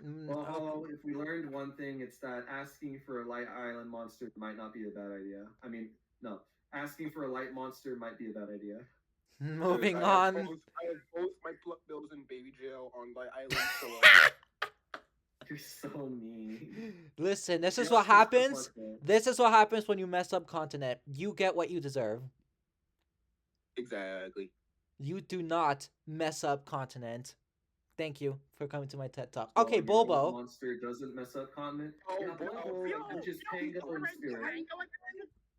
Well, if we learned one thing, it's that asking for a light island monster might not be a bad idea. I mean, no, asking for a light monster might be a bad idea. Moving I have on. both my pluck bills in baby jail on my island, so You're so mean. Listen, this is Yes, what it's the happens. Pluckbill. This is what happens when you mess up continent. You get what you deserve. exactly. You do not mess up continent. Thank you for coming to my TED Talk. Oh, Okay, you know what Bobo. monster doesn't mess up continent? Oh, Yeah, boy. Bobo, which is Pango in spirit.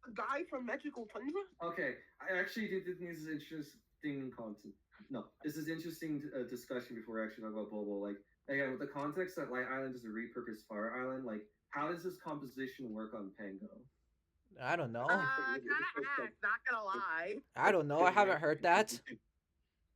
The guy from Magical Tundra? Okay, I actually do think this is interesting content. No, this is interesting discussion before we actually talk about Bobo. Like, again, with the context that Light Island is a repurposed Fire Island, like, how does this composition work on Pango? I don't know. Kind of act, not gonna lie. I don't know. I haven't heard that.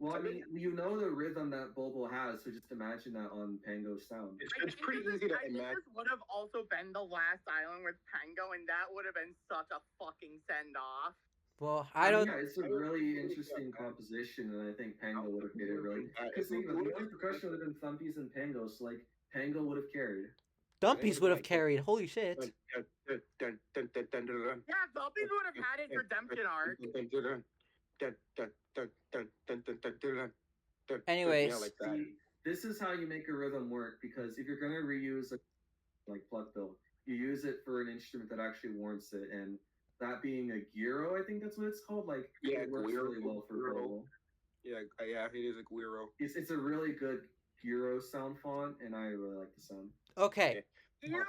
Well, I mean, you know the rhythm that Bobo has, so just imagine that on Pango's sound. It's pretty easy to I think imagine. this would have also been the last island with Pango, and that would have been such a fucking send off. Well, I don't. Yeah, it's a really interesting composition, and I think Pango would have made it really. Because the only percussion would have been Thumpies and Pango, so like Pango would have carried. Dumpies would have carried. Holy shit. Yeah, Zombies would have had its redemption arc. Anyways. Yeah, like that. See, this is how you make a rhythm work, because if you're gonna reuse a like Pluckbill, you use it for an instrument that actually warrants it, and that being a gyro, I think that's what it's called. Like, Yeah, it works gyro, really well for gyro. Bobo. Yeah, it is a Guiro. It's a really good gyro sound font, and I really like the sound. Okay. Yeah.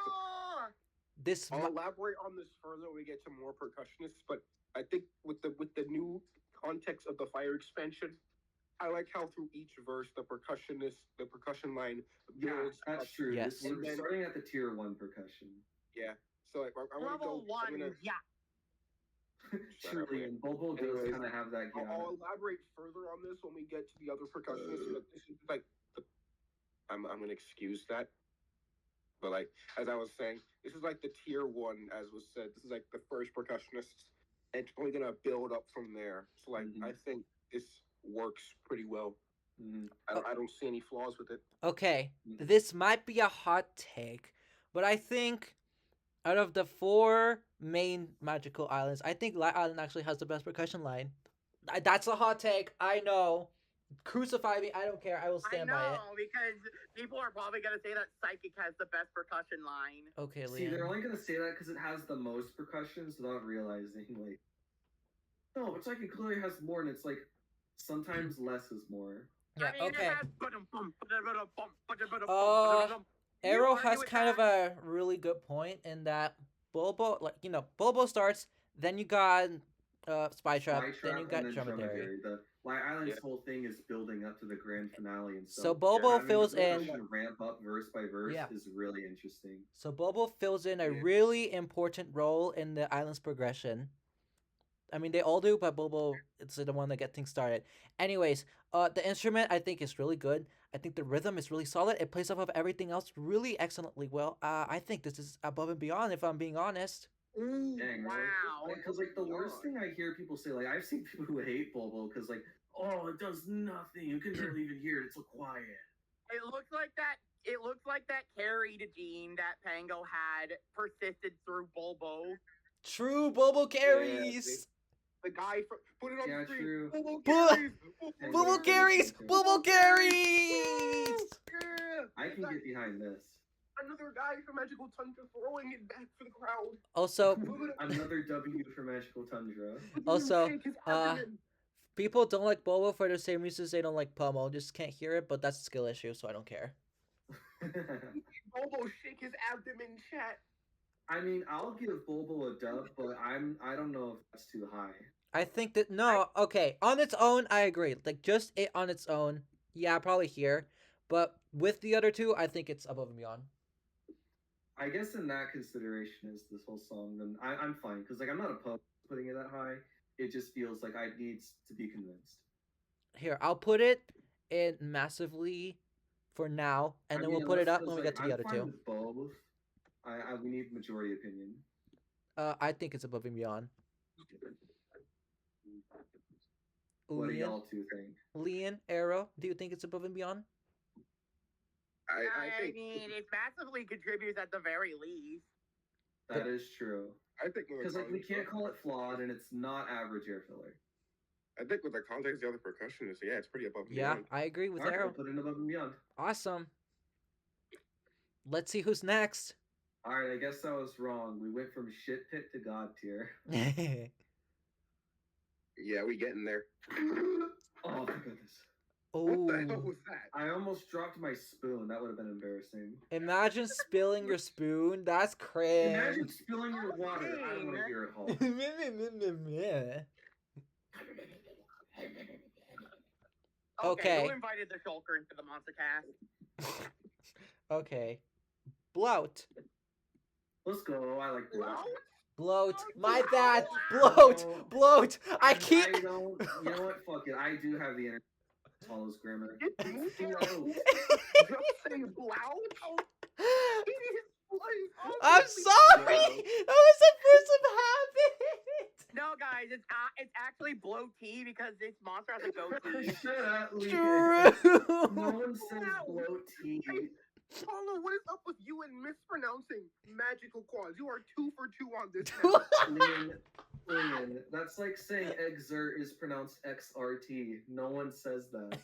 This. I'll elaborate on this further when we get to more percussionists, but I think with the new context of the Fire expansion, I like how through each verse the percussion line builds. That's up. true. Yes. We're starting at the tier 1 percussion. Yeah. So like, I want to Level go. 1, yeah. Truly, and Bobo does Anyways, kind of have that gap. I'll elaborate further on this when we get to the other percussionists, but this is like I'm gonna excuse that. But like as I was saying, this is like the tier 1, as was said. This is like the first percussionist. It's only gonna build up from there. So like I think this works pretty well. I don't see any flaws with it. Okay. This might be a hot take, but I think out of the 4 main magical islands, I think Light Island actually has the best percussion line. That's a hot take. I know. Crucify me. I don't care. I will stand by it. Because people are probably gonna say that Psychic has the best percussion line. Okay, Liam. See, they're only gonna say that because it has the most percussions without realizing, like, no, it's like it clearly has more, and it's like sometimes less is more. Yeah. I mean, Okay. Uh, Arrow has kind of a really good point in that Bobo, like Bobo starts, then you got Spy Trap, then you got Dromedary. The Light Island's whole thing is building up to the grand finale, and So Bobo having fills the in. percussion ramp up verse by verse is really interesting. So Bobo fills in a really important role in the island's progression. I mean, they all do, but Bobo is the one that gets things started. Anyways, the instrument I think is really good. I think the rhythm is really solid. It plays off of everything else really excellently well. I think this is above and beyond, if I'm being honest. Ooh, Dang, wow. Because like the worst thing I hear people say, like I've seen people who hate Bobo because like, oh, it does nothing. You can barely even hear it. It's so quiet. It looks like that. It looks like that carried gene that Pango had persisted through Bobo. True, Bobo carries. The guy put it on the screen. True. Bobo carries. And Bobo they're- carries. Bobo carries. Yeah. I can get behind this. Another guy from Magical Tundra throwing it back for the crowd. Also, Another W for Magical Tundra. Also, people don't like Bobo for the same reasons they don't like Pomo. Just can't hear it, but that's a skill issue, so I don't care. Bobo shake his abdomen, chat. I mean, I'll give Bobo a dub, but I don't know if that's too high. I think that okay, on its own, I agree. Like just it on its own, yeah, probably here. But with the other two, I think it's above and beyond. I guess in that consideration is this whole song, then I'm fine because like I'm not opposed to putting it that high. It just feels like I need to be convinced. Here, I'll put it in massively for now, and then we'll put it up when we get to the other two. With both. We need majority opinion. I think it's above and beyond. What do y'all two think? Leon, Arrow, do you think it's above and beyond? I think mean, it massively contributes at the very least. That is true. I think Because like we can't call it flawed, and it's not average air filler. I think with the context of the other percussion is it's pretty above and Yeah, beyond. I agree with All right, Arrow. we'll put it above and beyond. Awesome. Let's see who's next. All right, I guess I was wrong. We went from shit pit to god tier. Yeah, we getting there. Oh my goodness! What the hell Oh, was that? I almost dropped my spoon. That would have been embarrassing. imagine spilling your spoon. That's cringe. Imagine spilling your water. I don't want to hear it all. Okay. Who invited the shulker into the Monstercast? Okay. Bloat. Let's go. I like bloat. Bloat. My bad. Bloat. Bloat. I keep. I don't. You know what? Fuck it. I do have the energy. Follows grammar. Just say loud. I'm sorry. That was a first of habit. No, guys, it's actually blow tea because this monster has a goatee. Shut up, Lee. True. No one says bloat tea. Paulo, what is up with you and mispronouncing magical quads? You are 2 for 2 on this. Liam, that's like saying exert is pronounced XRT. No one says that.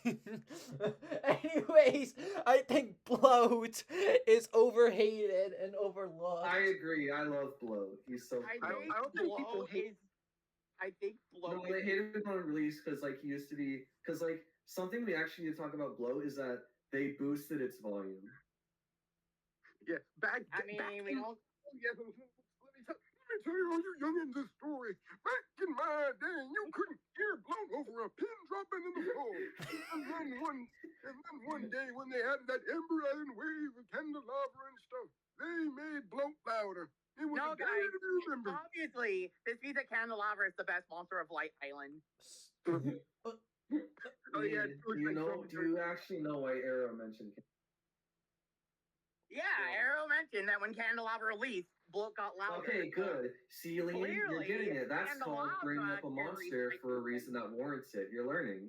Anyways, I think bloat is overhated and overlooked. I agree. I love bloat. He's so. I cool. think don't think people blow hate- is. I think blow No, they hated him on release because like he used to be. Because like something we actually need to talk about bloat is that they boosted its volume. Yeah, back. I mean, we don't. Yeah, let me tell you, all you youngins, this story. Back in my day, you couldn't hear blow over a pin dropping in the floor. and then one day, when they had that Ember Island wave of candelabra and stuff, they made blow louder. It was No, a day guys. to remember. Obviously, this means that Candelabra is the best monster of Light Island. Oh, yeah, Do you actually know why Arrow mentioned? Yeah, Arrow mentioned that when Candelabra released, blow got louder. Okay, good. See, Liam, you're Clearly, getting it. That's called bringing up a Candelabra monster can for a reason that warrants it. You're learning.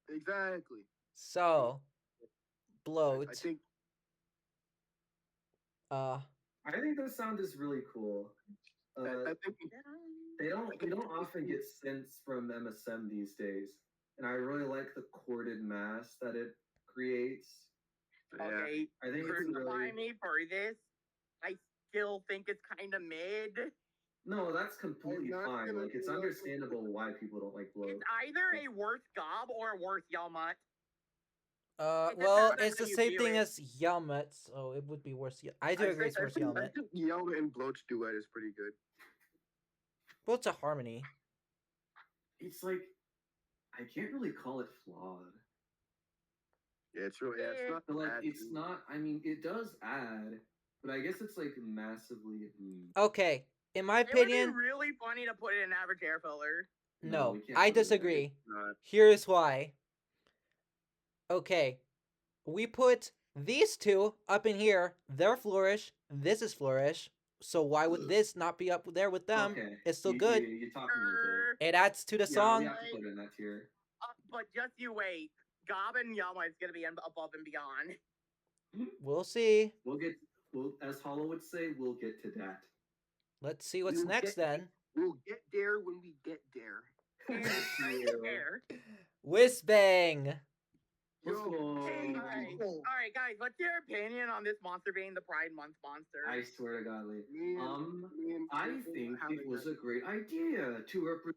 Exactly. So, bloat. I think I think the sound is really cool. I think We don't often get synths from MSM these days, and I really like the corded mass that it creates. Okay, I think it's crucify really me for this. I still think it's kind of mid. no, that's completely not fine. gonna Like it's do that. understandable why people don't like bloat. It's either a worse Gob or a worse Yelmut. well, depends on it's the how you same view thing it. as Yelmut, so it would be worse. I do agree it's worse I Yelmut. think Yelma and Bloat's duet is pretty good. Bloat's a harmony. It's like I can't really call it flawed. Yeah, it's really. Yeah, it's not. But like bad, it's dude. not. I mean, it does add, but I guess it's like massively. Okay, in my It would be opinion, really funny to put it in average air filler. no, we can't I put it in there. disagree. Not. Here's why. Okay, we put these two up in here. They're Flourish. This is Flourish. So why would this not be up there with them? Okay. It's still You- good. You talked me into it. It adds to the Yeah, song. we have to put it in that tier. But just you wait. Gob and Yelmut is gonna be above and beyond. We'll see. We'll, as Hollow would say, we'll get to that. Let's see what's We'll next get- then. We'll get there when we get there. There. Whizbang. Let's Yo, go. hey, Alright. people. Alright, guys, what's your opinion on this monster being the Pride Month monster? I swear to God, Lee. Me and I people think having it was that- a great idea to represent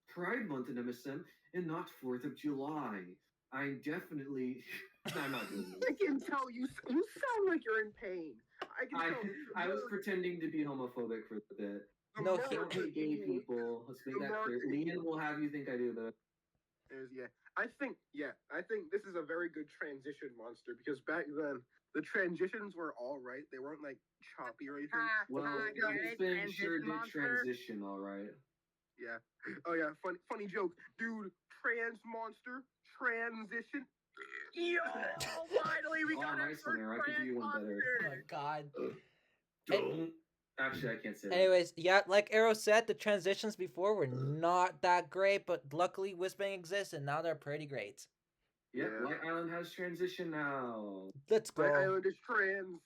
Pride Month in MSM and not 4th of July. I'm definitely. I'm not doing I this. can tell you. You sound like you're in pain. I can tell. I was pretending to be homophobic for a bit. No, I don't hate gay people. Let's make that clear. Leon will have you think I do that. I think this is a very good transition monster because back then the transitions were all right. They weren't like choppy or anything. Well, get it? this thing sure Transition did monster? transition all right. Yeah. Oh yeah. Funny joke, dude. Trans monster transition. Yo, finally we Oh, got our nice one, first Aaron. I could do you one better. Oh my monster. god. Don't. Actually, I can't say that. Anyways, yeah, like Arrow said, the transitions before were not that great, but luckily Whizbang exists and now they're pretty great. Yep, Light Island has transition now. Let's go. Light Island is trans.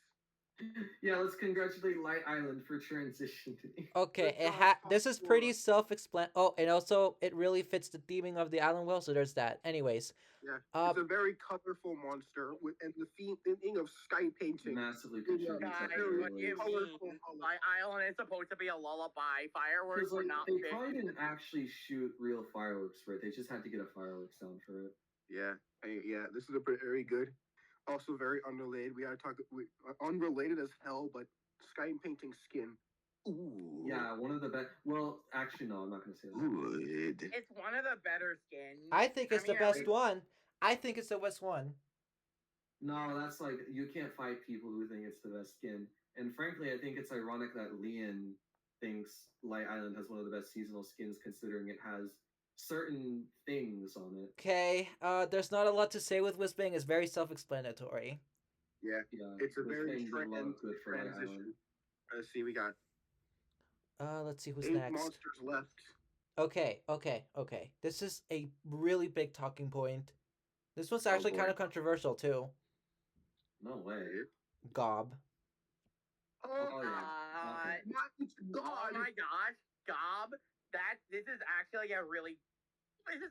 Yeah, let's congratulate Light Island for transitioning. Okay, Good this job, is pretty Flora. self-explanatory. Oh, and also it really fits the theming of the island well, so there's that. Anyways, Yeah, uh, it's a very colorful monster with and the theme of sky painting. Massively Yeah, contributes Guys, to very what do you colorful mean? color. My island is supposed to be a lullaby. Fireworks Because were like not they big. probably didn't actually shoot real fireworks for it. They just had to get a fireworks sound for it. Yeah, yeah. This is a very good. Also very unrelated. We gotta talk. Unrelated as hell, but sky painting skin. Ooh. Yeah, one of the best. Well, actually, no, I'm not gonna say that. Good. It's one of the better skins. I think it's the mean, best one. I think it's the best one. No, that's like you can't fight people who think it's the best skin. And frankly, I think it's ironic that Leon thinks Light Island has one of the best seasonal skins, considering it has certain things on it. Okay, there's not a lot to say with Whispering. It's very self-explanatory. Yeah, Yeah, it's a this very thing did a lot of good for Light transition. Island. Let's see, we got Let's see who's 8 next. monsters left. Okay. This is a really big talking point. This one's actually boy. kind of controversial too. No way. Gob. Oh, yeah. God. Oh my gosh, Gob! This is actually a really this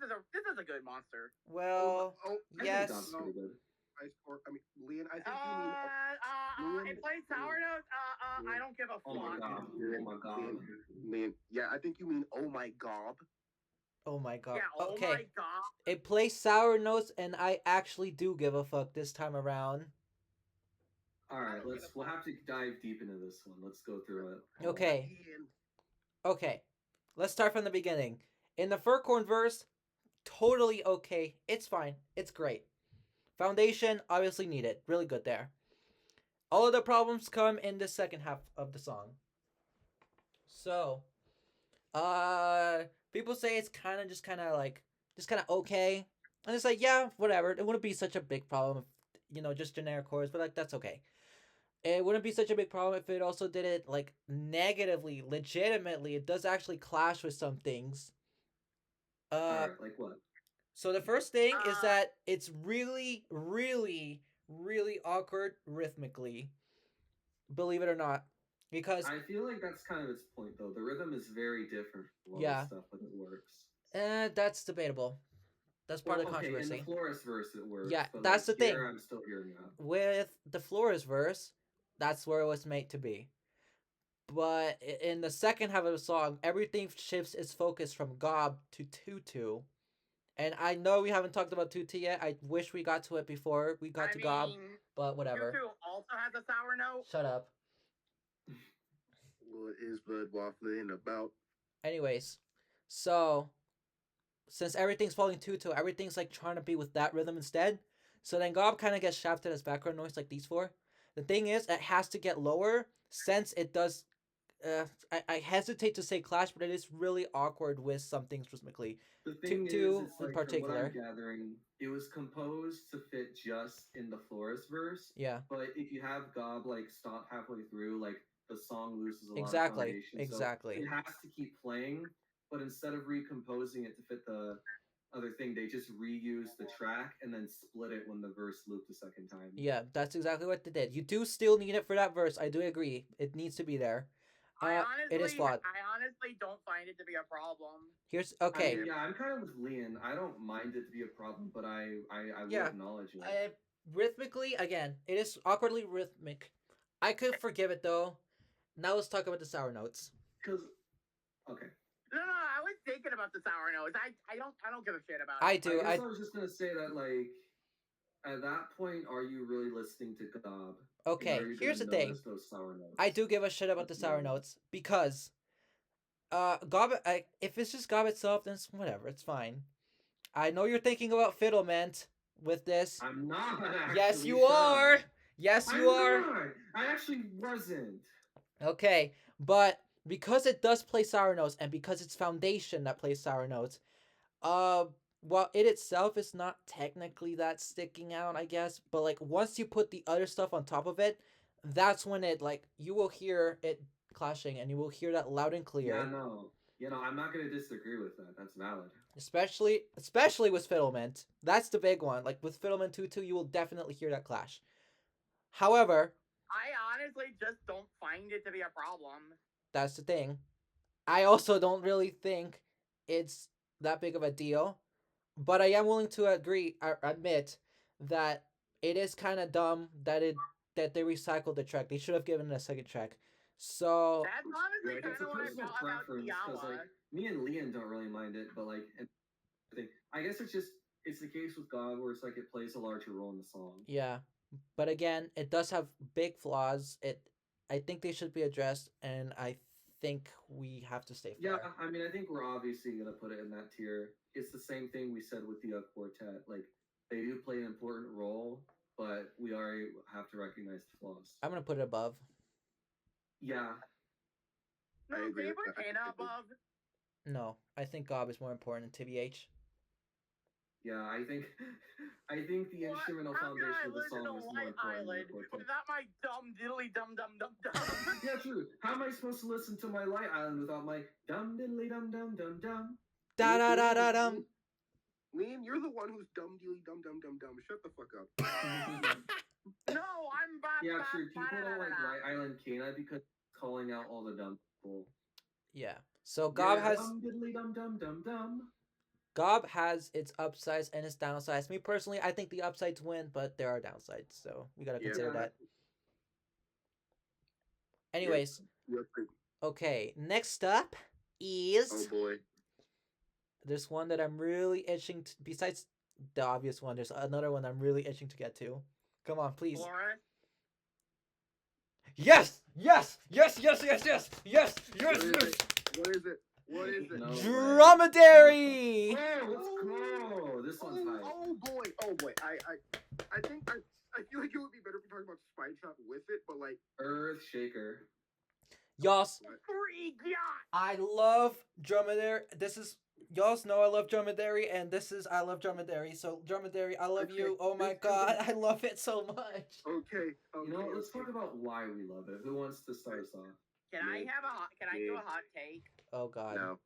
is a good monster. Well, oh, I yes. think Gob's pretty good. I mean, Leon, I think you mean. It plays sour notes. I don't give a Oh my fuck. god. Oh my god. Leon, yeah, I think you mean oh my gob. Oh my god. Yeah, oh Okay. my god. It plays sour notes, and I actually do give a fuck this time around. All right, we'll have to dive deep into this one. Let's go through it. Okay. Okay. Let's start from the beginning. In the Furcorn verse, totally okay. It's fine. It's great. Foundation, obviously needed. Really good there. All of the problems come in the second half of the song. So, people say it's kind of okay. And it's like, yeah, whatever. It wouldn't be such a big problem if, just generic chorus, but like, that's okay. It wouldn't be such a big problem if it also did it like negatively, legitimately. It does actually clash with some things. All right, like what? So the first thing is that it's really, really, really awkward rhythmically. Believe it or not. Because I feel like that's kind of its point, though. The rhythm is very different from all Yeah. the stuff, but it works. that's debatable. That's part of the Okay, in controversy. the Florist verse, it works. Yeah, but that's like the here, thing. I'm still hearing that. With the Flores verse, that's where it was made to be. But in the second half of the song, everything shifts its focus from Gob to Tutu. And I know we haven't talked about Tutu yet. I wish we got to it before we got to Gob, but whatever. Tutu also has a sour note. Shut up. What is Bud waffling about? Anyways, so since everything's falling Tutu, everything's like trying to be with that rhythm instead. So then Gob kind of gets shafted as background noise like these four. The thing is, it has to get lower since it does. I hesitate to say clash, but it is really awkward with some things rhythmically. The thing Tutu is, it's in like, particular. from what I'm gathering, it was composed to fit just in the Florist verse. Yeah. But if you have Gob like stop halfway through, like the song loses a lot of Exactly. foundation. Exactly. So it has to keep playing, but instead of recomposing it to fit the other thing, they just reuse the track and then split it when the verse looped the second time. Yeah, that's exactly what they did. You do still need it for that verse. I do agree. It needs to be there. It is flawed. I honestly don't find it to be a problem. Here's okay. I'm kind of with Leon. I don't mind it to be a problem, but I Yeah. will acknowledge it. Rhythmically, again, it is awkwardly rhythmic. I could forgive it though. Now let's talk about the sour notes. Because, okay. No, I was thinking about the sour notes. I don't give a shit about it. I do. I was just gonna say that, like, at that point, are you really listening to Gob? Okay, here's the thing. Those sour notes? I do give a shit about the sour notes because, Gob. If it's just Gob itself, then it's whatever. It's fine. I know you're thinking about Fiddlement with this. I'm not. Actually, Yes, you are. Yes, you are. Not. I actually wasn't. Okay, but because it does play sour notes, and because it's Foundation that plays sour notes, while it itself is not technically that sticking out, I guess, but like once you put the other stuff on top of it, that's when it like you will hear it clashing, and you will hear that loud and clear. Yeah, no. I'm not gonna disagree with that. That's valid. Especially with Fiddlement. That's the big one. Like with Fiddlement 2-2, you will definitely hear that clash. However, I honestly just don't find it to be a problem. that's the thing. I also don't really think it's that big of a deal, but I am willing to admit that it is kind of dumb that they recycled the track. They should have given it a second track. So That's honestly It's kind a of what I personal felt about preference because Tiawa. me and Leon don't really mind it, but I guess it's the case with God where it's like it plays a larger role in the song. yeah, but again, it does have big flaws. I think they should be addressed, and I think we have to stay fair. Yeah, I mean, I think we're obviously gonna put it in that tier. It's the same thing we said with the quartet. Like they do play an important role, but we already have to recognize the flaws. I'm gonna put it above. Yeah. No, I agree can you with put that. Kana above? No, I think Gob is more important than TBH. Yeah, I think I think the instrumental How can I foundation of the listen song to is more White important than Island the quartet. without my dumb diddly dum dum dum dum? Yeah, true. How am I supposed to listen to my Light Island without my dum diddly dum dum dum dum? Da da da da dum. Liam, you're the one who's dumb dealy dum dum dum dum. Shut the fuck up. No, I'm bop Yeah, bop, true. People don't like ba-da-da-da-da. Light Island Kana because it's calling out all the dumb people. Yeah. So Gob has Dum diddly dum dum dum dum. Gob has its upsides and its downsides. Me personally, I think the upsides win, but there are downsides, so we gotta Yeah. consider Yeah. that. Anyways, Yes, okay. Next up is oh boy. there's one that I'm really itching to, besides the obvious one, there's another one I'm really itching to get to. Come on, please. Florence? Yes! Yes! Yes! Yes! Yes! Yes! Yes! What Yes! is Yes! it? What is it? What is it? No. Dromedary! Oh, let's go! This one's Oh, high. oh boy. Oh boy. I think I feel like it would be better if we talked about Spy Trap with it, but like Earth Shaker. Yas, Freak, yeah! I love Dromedary. This is y'all know I love Dromedary, and this is I love Dromedary. So Dromedary, I love you. Oh my god, I love it so much. okay. Let's talk about why we love it. Who wants to start us off? Can I do a hot take? Oh god. No.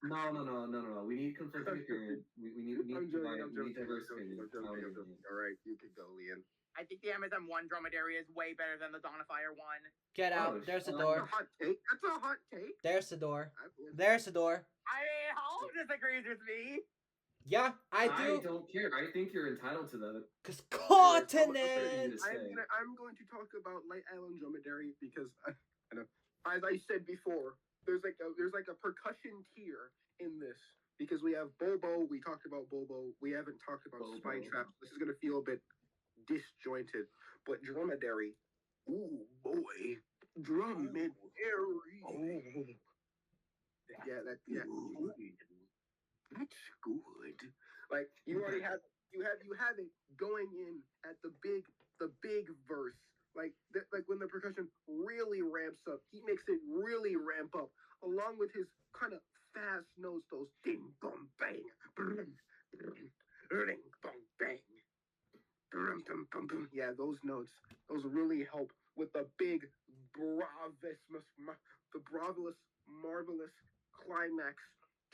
No. We need conflicting opinions. We need I'm joking. diverse opinions. All right, you can go, Liam. I think the MSM1 Dromedary is way better than the Dawnfire one. Get out. Oh, There's the shit. door. Hot take. That's a hot take. There's the door. I- There's the door. I mean, Hollow disagrees with me. Yeah, I do. don't care. I think you're entitled to that. Cause Here, continent. I'm going to talk about Light Island Dromedary because as I said before, there's like a percussion tier in this because we have Bobo. We talked about Bobo. We haven't talked about Bobo. Spy Trap. This is gonna feel a bit disjointed, but Dromedary. Ooh boy, Dromedary. Yeah, that's good. Like you already have you have it going in at the big verse. Like when the percussion really ramps up, he makes it really ramp up, along with his kind of fast notes, those ding bong bang, ding bong bang, yeah, those notes, those really help with the big marvelous climax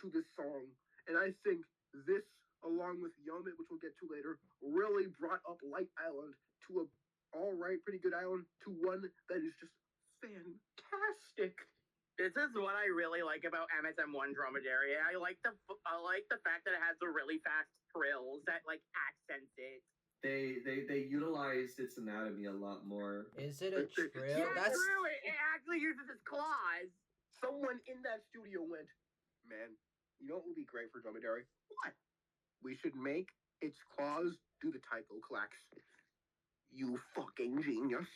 to this song. And I think this, along with Yomit, which we'll get to later, really brought up Light Island to a pretty good island to one that is just fantastic. This is what I really like about MSM1 Dromedary. I like the fact that it has the really fast trills that like accents it. They utilized its anatomy a lot more. Is it a trill? Yeah, That's true. It actually uses its claws. Someone in that studio went, man, you know what would be great for Dromedary? What? We should make its claws do the typo clacks. You fucking genius.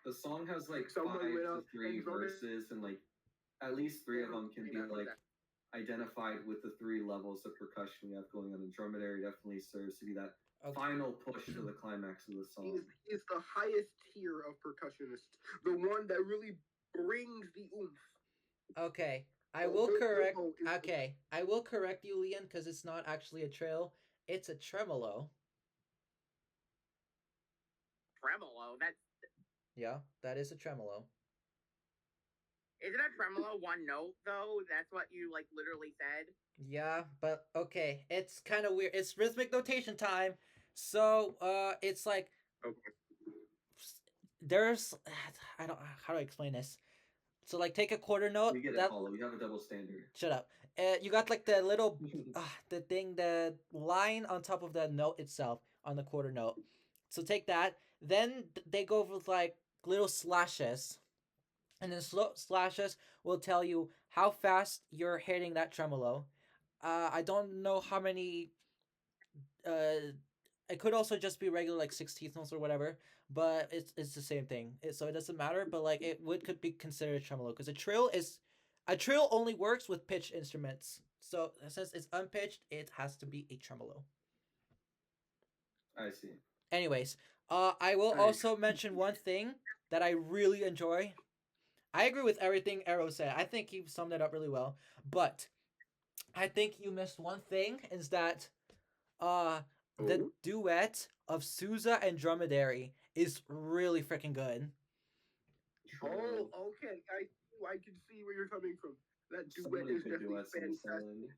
The song has like Someone 5 went to up 3 and drummed it. verses, and like at least 3 of them can be like identified with the 3 levels of percussion we have going on. And Dromedary definitely serves to be that final push to the climax of the song. He's the highest tier of percussionists, the one that really brings the oomph. Okay. I will correct you, Leon, because it's not actually a trill. It's a tremolo. Tremolo. Yeah, that is a tremolo. Isn't a tremolo one note though? That's what you like literally said. Yeah, but okay, it's kind of weird. It's rhythmic notation time. So, it's like Okay. there's I don't how do I explain this? So like take a quarter note We get it, that Paulo. We have a double standard. shut up. You got like the little the thing the line on top of the note itself on the quarter note. So take that. Then they go with like little slashes, and then slow slashes will tell you how fast you're hitting that tremolo. I don't know how many. It could also just be regular like 16th notes or whatever, but it's the same thing. So it doesn't matter. But like it would could be considered a tremolo because a trill only works with pitched instruments. So since it's unpitched, it has to be a tremolo. I see. Anyways, I will also mention one thing that I really enjoy. I agree with everything Arrow said. I think he summed it up really well. But I think you missed one thing is that the duet of Sousa and Dromedary is really freaking good. Oh, okay. I can see where you're coming from. That So duet many is good definitely duets in this fantastic. island.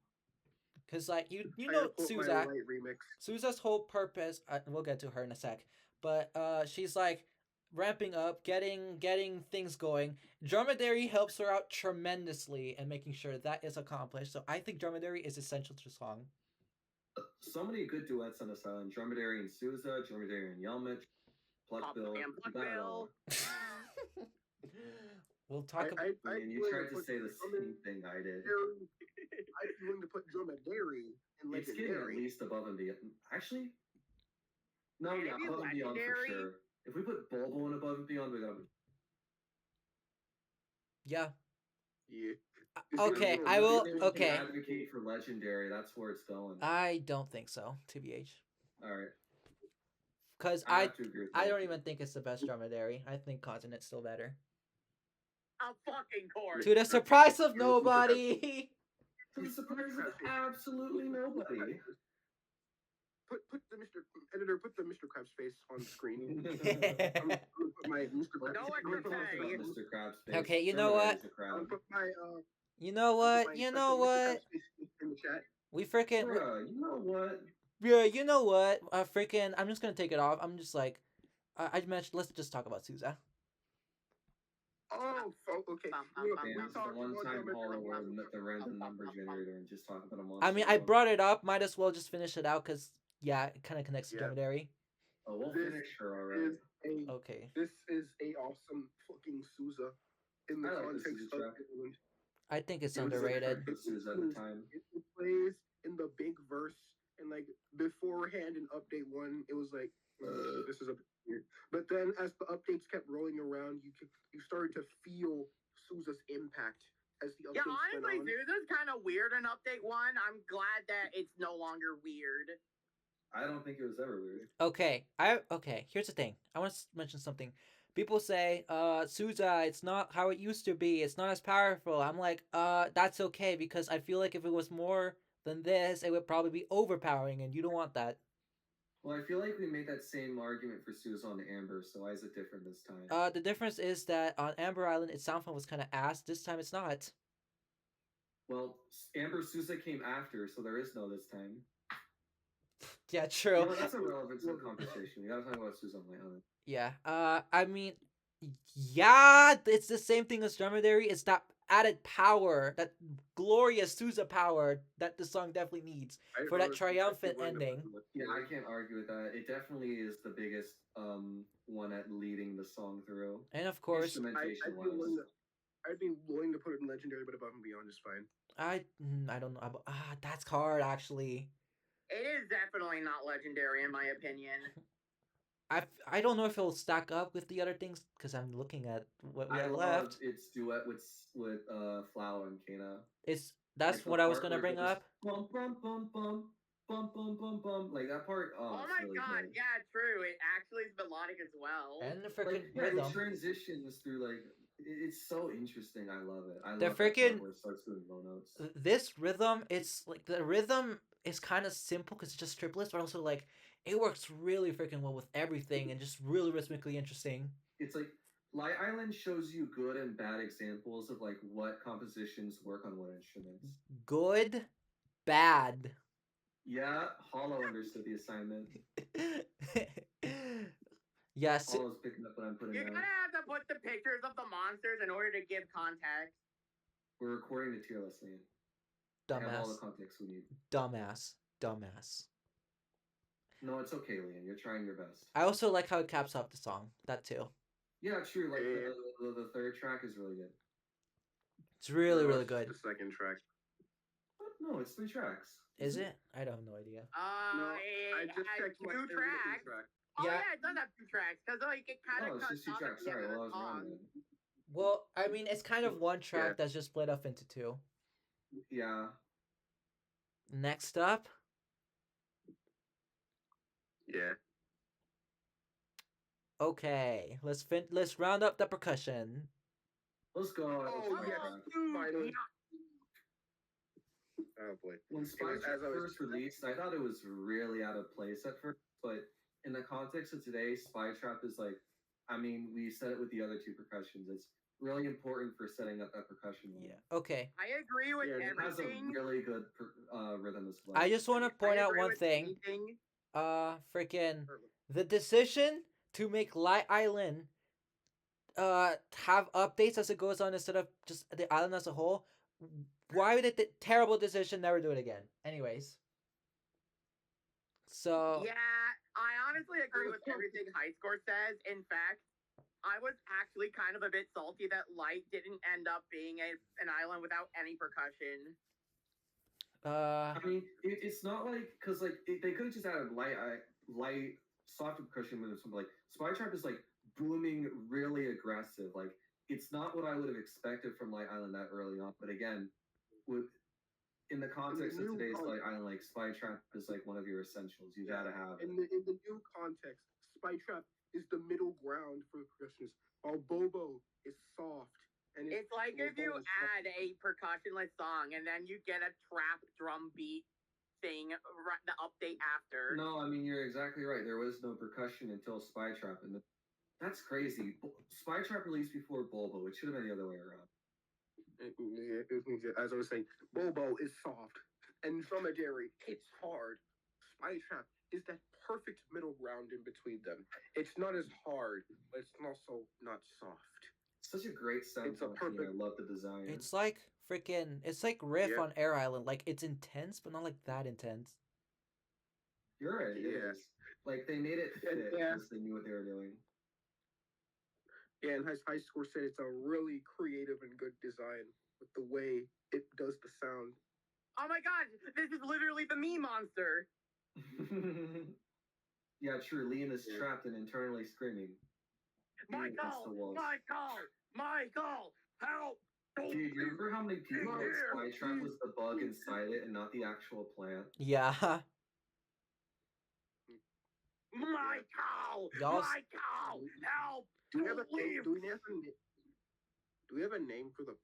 Cause like you I know have put my Sousa, light remix. Sousa's whole purpose. We'll get to her in a sec. But she's like ramping up, getting things going. Dromedary helps her out tremendously in making sure that is accomplished. So I think Dromedary is essential to the song. So many good duets on this island. Dromedary and Sousa, Dromedary and Yelmich, Pluckbill. And You got it all. We'll talk about. And you tried to say the same thing I did. I'm willing to put Dromedary in It's getting at Legendary. least above and beyond. Actually, no, Maybe yeah, above and beyond for Legendary? sure. If we put Bulbo in above and beyond, we got. Yeah. Yeah. Okay, I will. If you Okay, advocate for Legendary, that's where it's going. I don't think so. TBH. All right. Because I have to agree with I that. don't even think it's the best Dromedary. I think Continent's still better. A fucking course. To the surprise of nobody. To the surprise of absolutely nobody. Put the Mr. Editor, put the Mr. Krabs face on the screen. I'm gonna put my Mr. Krabs. No I'm gonna put extra my- pay. Mr. Krabs face. Okay, you know what? I'm gonna put my You know what? You know Mr. what? Krabs face in the chat. We freaking. Bruh, you know what? Yeah, you know what? Freaking. I'm just gonna take it off. I'm just like. I mentioned. Let's just talk about Sousa. Oh, okay. Man, this is the one time Paulo will admit the random number generator and just talk about a monster. I mean, I brought it up. Might as well just finish it out because yeah, it kind of connects to Yeah. Dromedary. Oh, we'll This finish her already. Okay. This is a awesome fucking Sousa in the I like the context Sousa of track. Finland. I think it's It was underrated. like Sousa at the time. It plays in the big verse, and like beforehand in update 1, it was like this is a bit weird. But then as the updates kept rolling around, you started to feel Sousa's impact as the Yeah, updates went honestly, on. Sousa's kind of weird in update 1. I'm glad that it's no longer weird. I don't think it was ever weird. Okay. Here's the thing. I want to mention something. People say, Sousa, it's not how it used to be. It's not as powerful. I'm like, that's okay because I feel like if it was more than this, it would probably be overpowering, and you don't want that. Well, I feel like we made that same argument for Sousa on Amber, so why is it different this time? The difference is that on Amber Island, its sound font was kind of ass. This time, it's not. Well, Amber Sousa came after, so there is no this time. Yeah, true. You know, that's irrelevant to the conversation. We gotta talk about Sousa on my own. Yeah. I mean, yeah, it's the same thing as Dromedary. It's that added power, that glorious Sousa power that the song definitely needs for that triumphant ending. Yeah, I can't argue with that. It definitely is the biggest one at leading the song through. And of course, I'd be willing to put it in Legendary, but above and beyond is fine. I don't know. That's hard actually. It is definitely not legendary in my opinion. I don't know if it'll stack up with the other things because I'm looking at what we have left. Its duet with Flower and Kana. That's like what I was gonna bring up. Bum bum bum bum bum bum bum bum. Like that part. Oh my really god, good. yeah, true. It actually is melodic as well. And the freaking It rhythm. transitions through like it's so interesting. I love it. I The love that part freaking- where it starts doing low notes. This rhythm, it's like the rhythm is kind of simple because it's just triplets, but also like it works really freaking well with everything and just really rhythmically interesting. It's like Light Island shows you good and bad examples of like what compositions work on what instruments. Good, bad. Yeah, Hollow understood the assignment. Yes. Hollow's picking up what I'm putting You're down. gonna have to put the pictures of the monsters in order to give context. We're recording the tier list, man. I have all the Dumbass. context we need. Dumbass. No, it's okay, Liam. You're trying your best. I also like how it caps off the song. That too. Yeah, true. Like the third track is really good. It's really, No, really it's good. The second track. What? No, it's 3 tracks. Is it? I don't have no idea. No, I It just has checked my 2 every tracks. track. Oh Yeah. yeah, it does have 2 tracks because like it kind Oh, of it's cuts just 2 off tracks. at the end Sorry, of well, I the was wrong song. then. Well, I mean, it's kind of one track that's just split up into 2. Yeah. Next up, Yeah. okay, let's round up the percussion. Let's go. Oh, yes. Finally. Oh boy. When Spy As Trap I was- first released, I thought it was really out of place at first, but in the context of today, Spy Trap is like, I mean, we said it with the other 2 percussions. It's really important for setting up that percussion line. Yeah. Okay. I agree with Yeah, It has a everything. really good rhythm as well. I just want to point I out agree one with thing. anything. Freaking the decision to make Light Island have updates as it goes on instead of just the island as a whole. Why did the terrible decision never do it again? Anyways. So Yeah, I honestly agree with everything High Score says. In fact, I was actually kind of a bit salty that Light didn't end up being an island without any percussion. I mean, it's not like because like they could have just added light, soft percussion or something. Like Spy Trap is like booming, really aggressive. Like it's not what I would have expected from Light Island that early on. But again, with in the context of today's Light Island, like Spy Trap is like one of your essentials. You gotta have it. In the new context, Spy Trap is the middle ground for percussionists, while Bobo is soft. And It's like if you add a percussionless song and then you get a trap drum beat thing, the update after. No, I mean you're exactly right. There was no percussion until Spy Trap, and that's crazy. Spy Trap released before Bulbo. It should have been the other way around. As I was saying, Bobo is soft, and Dromedary, it's hard. Spy Trap is that perfect middle ground in between them. It's not as hard, but it's also not soft. Such a great sound. It's a perfect. I love the design. it's like freaking. It's like Riff Yeah. on Air Island. Like it's intense, but not like that intense. You're right. It Yeah. is. Like they made it fit Yeah. because they knew what they were doing. Yeah, and High Score said it's a really creative and good design with the way it does the sound. Oh my god, this is literally the me monster. Yeah, true. Liam is Yeah. trapped and internally screaming. against the walls. Michael, help! Dude, you remember how many people thought Spy Trap was the bug inside it and not the actual plant? Yeah. Michael, Y'all- help! Do we have a Please. do we have a name for the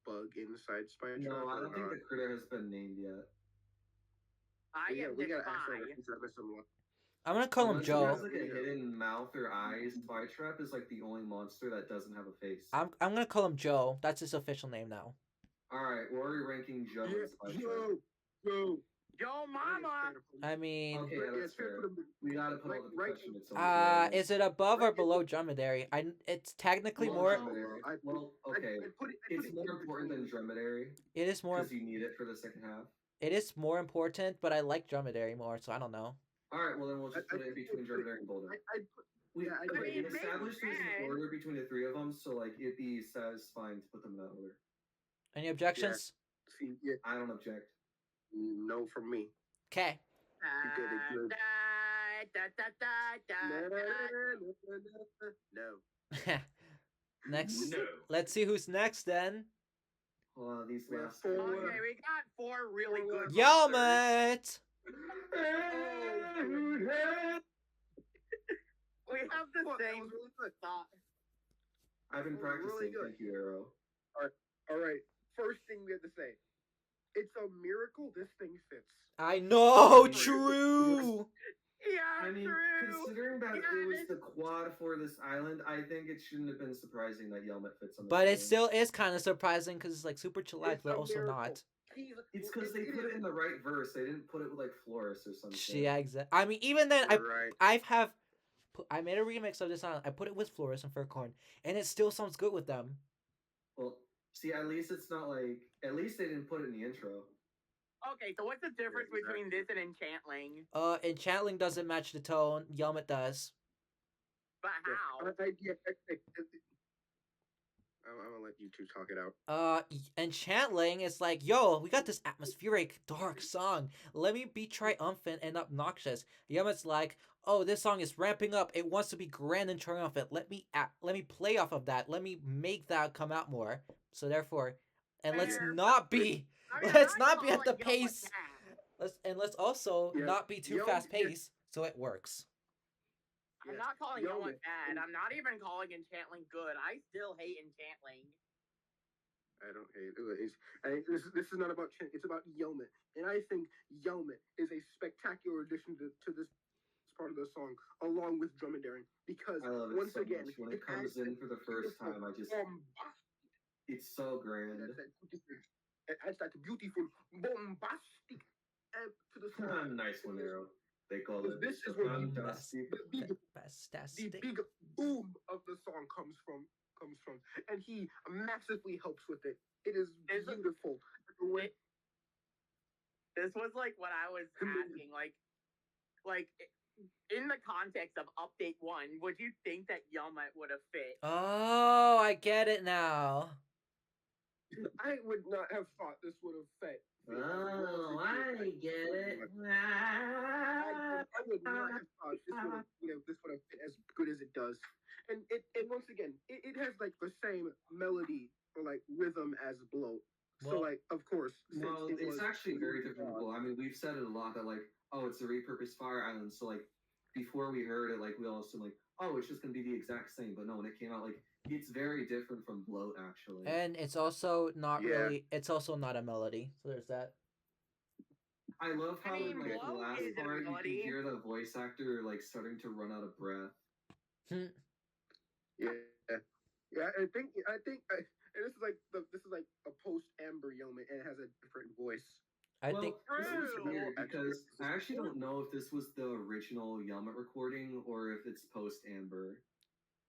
bug inside Spy Trap? No, I or don't think not? the critter has been named yet. I am we the gotta ask spy. someone. I'm gonna call him Unless Joe. It has like a hidden mouth or eyes. Spy Trap is like the only monster that doesn't have a face. I'm gonna call him Joe. That's his official name now. Alright, where are we ranking Joe and Spy Trap? Joe. Yo, mama! I mean, Okay, yeah, that's fair. We gotta put all the percussion in some is it above or below Dromedary? It's technically more. Dromedary. Well, okay. It's more important than Dromedary It is more. because you need it for the second half. It is more important, but I like Dromedary more, so I don't know. Alright, well then we'll just put it in between Dromedary and Boulder. We I okay, mean, we established there's maybe an order between the 3 of them, so like it'd be satisfying to put them in that order. Any objections? See, yeah, I don't object. no from me. Okay. good. No. Next, let's see who's next then. Hold on, these We have last four. Okay, we got 4 really good Yo, monsters. mate! We have the Look, that same was really good. thought. I've been Really practicing, good. thank you, Arrow. All right. First thing we have to say, it's a miracle this thing fits. I know, Dude, true. Yeah, I mean, true. considering that Yeah, it was this, the quad for this island, I think it shouldn't have been surprising that Yelmet fits on this But it island. still is kind of surprising because it's like super chillax, It's but a also miracle. not. He's It's because they it put is it in the right verse. They didn't put it with like Floris or some shit. Yeah, exactly. I mean, even then, you're right. I made a remix of this song. I put it with Flores and Furcorn, and it still sounds good with them. Well, see, at least it's not like. At least they didn't put it in the intro. Okay, so what's the difference Yeah, between this and Enchantling? Enchantling doesn't match the tone. Yelmet does. But how? I'm gonna let you two talk it out. Enchantling is like, yo, we got this atmospheric, dark song. Let me be triumphant and obnoxious. Yelmet's like, oh, this song is ramping up. It wants to be grand and triumphant. Let me play off of that. Let me make that come out more. So therefore, and let's Fair. not be, I mean, I'm let's not not be at the calling Yellow pace. bad. Let's also Yeah, not be too Yelmet- fast paced, so it works. I'm Yes, not calling Yelmet Yellow bad. is- I'm not even calling Enchantling good. I still hate Enchantling. I don't hate it. This is not about Chen. It's about Yelmet, and I think Yelmet is a spectacular addition to this part of the song, along with Dromedary, because I love it once so again, much. When it comes adds that in for the first beautiful time, I just. bombastic. It's so grand. It adds that beautiful bombastic to the song. Nice one, Arrow. They call it. This is the where the fantastic. big Fantastic. the big boom of the song comes from, and he massively helps with it. It is beautiful. This was like what I was asking. Like in the context of Update 1, would you think that Yelmet would have fit? Oh, I get it now. I would not have thought this would have fit. Oh, I get it. I would not have thought this would have fit as good as it does. And once again, it has like the same melody or like rhythm as Bloat. So Well- like of course, since Well, it it's was actually very different. Well, I mean, we've said it a lot that like, oh, it's a repurposed Fire Island. So like, before we heard it, like we all assumed like, oh, it's just gonna be the exact same. But no, when it came out, like, it's very different from Bloat actually. And it's also not Yeah. really. It's also not a melody. So there's that. I love how I mean, in like the Bloat last is a part you melody. can hear the voice actor like starting to run out of breath. Yeah, yeah. And this is like a post Amber Yeoman, and it has a different voice. I Well, think this is True. weird because I actually don't know if this was the original Yelmet recording or if it's post Amber.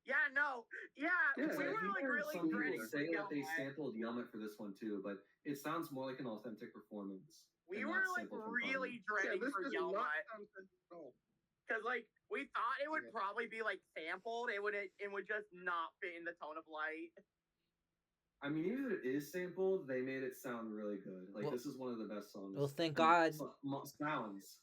Yeah, no. Yeah, Yeah, we I were think like heard really some people dreading for say that they Yelmet. sampled Yelmet for this one too, but it sounds more like an authentic performance. We and were not like sampled from really Yeah, dreading this for does not Yelmet sound at all. because like we thought it would Yeah. probably be like sampled. It would just not fit in the tone of light. I mean, even if it is sampled, they made it sound really good. Like Well- this is one of the best songs. well, thank I mean, God. sounds.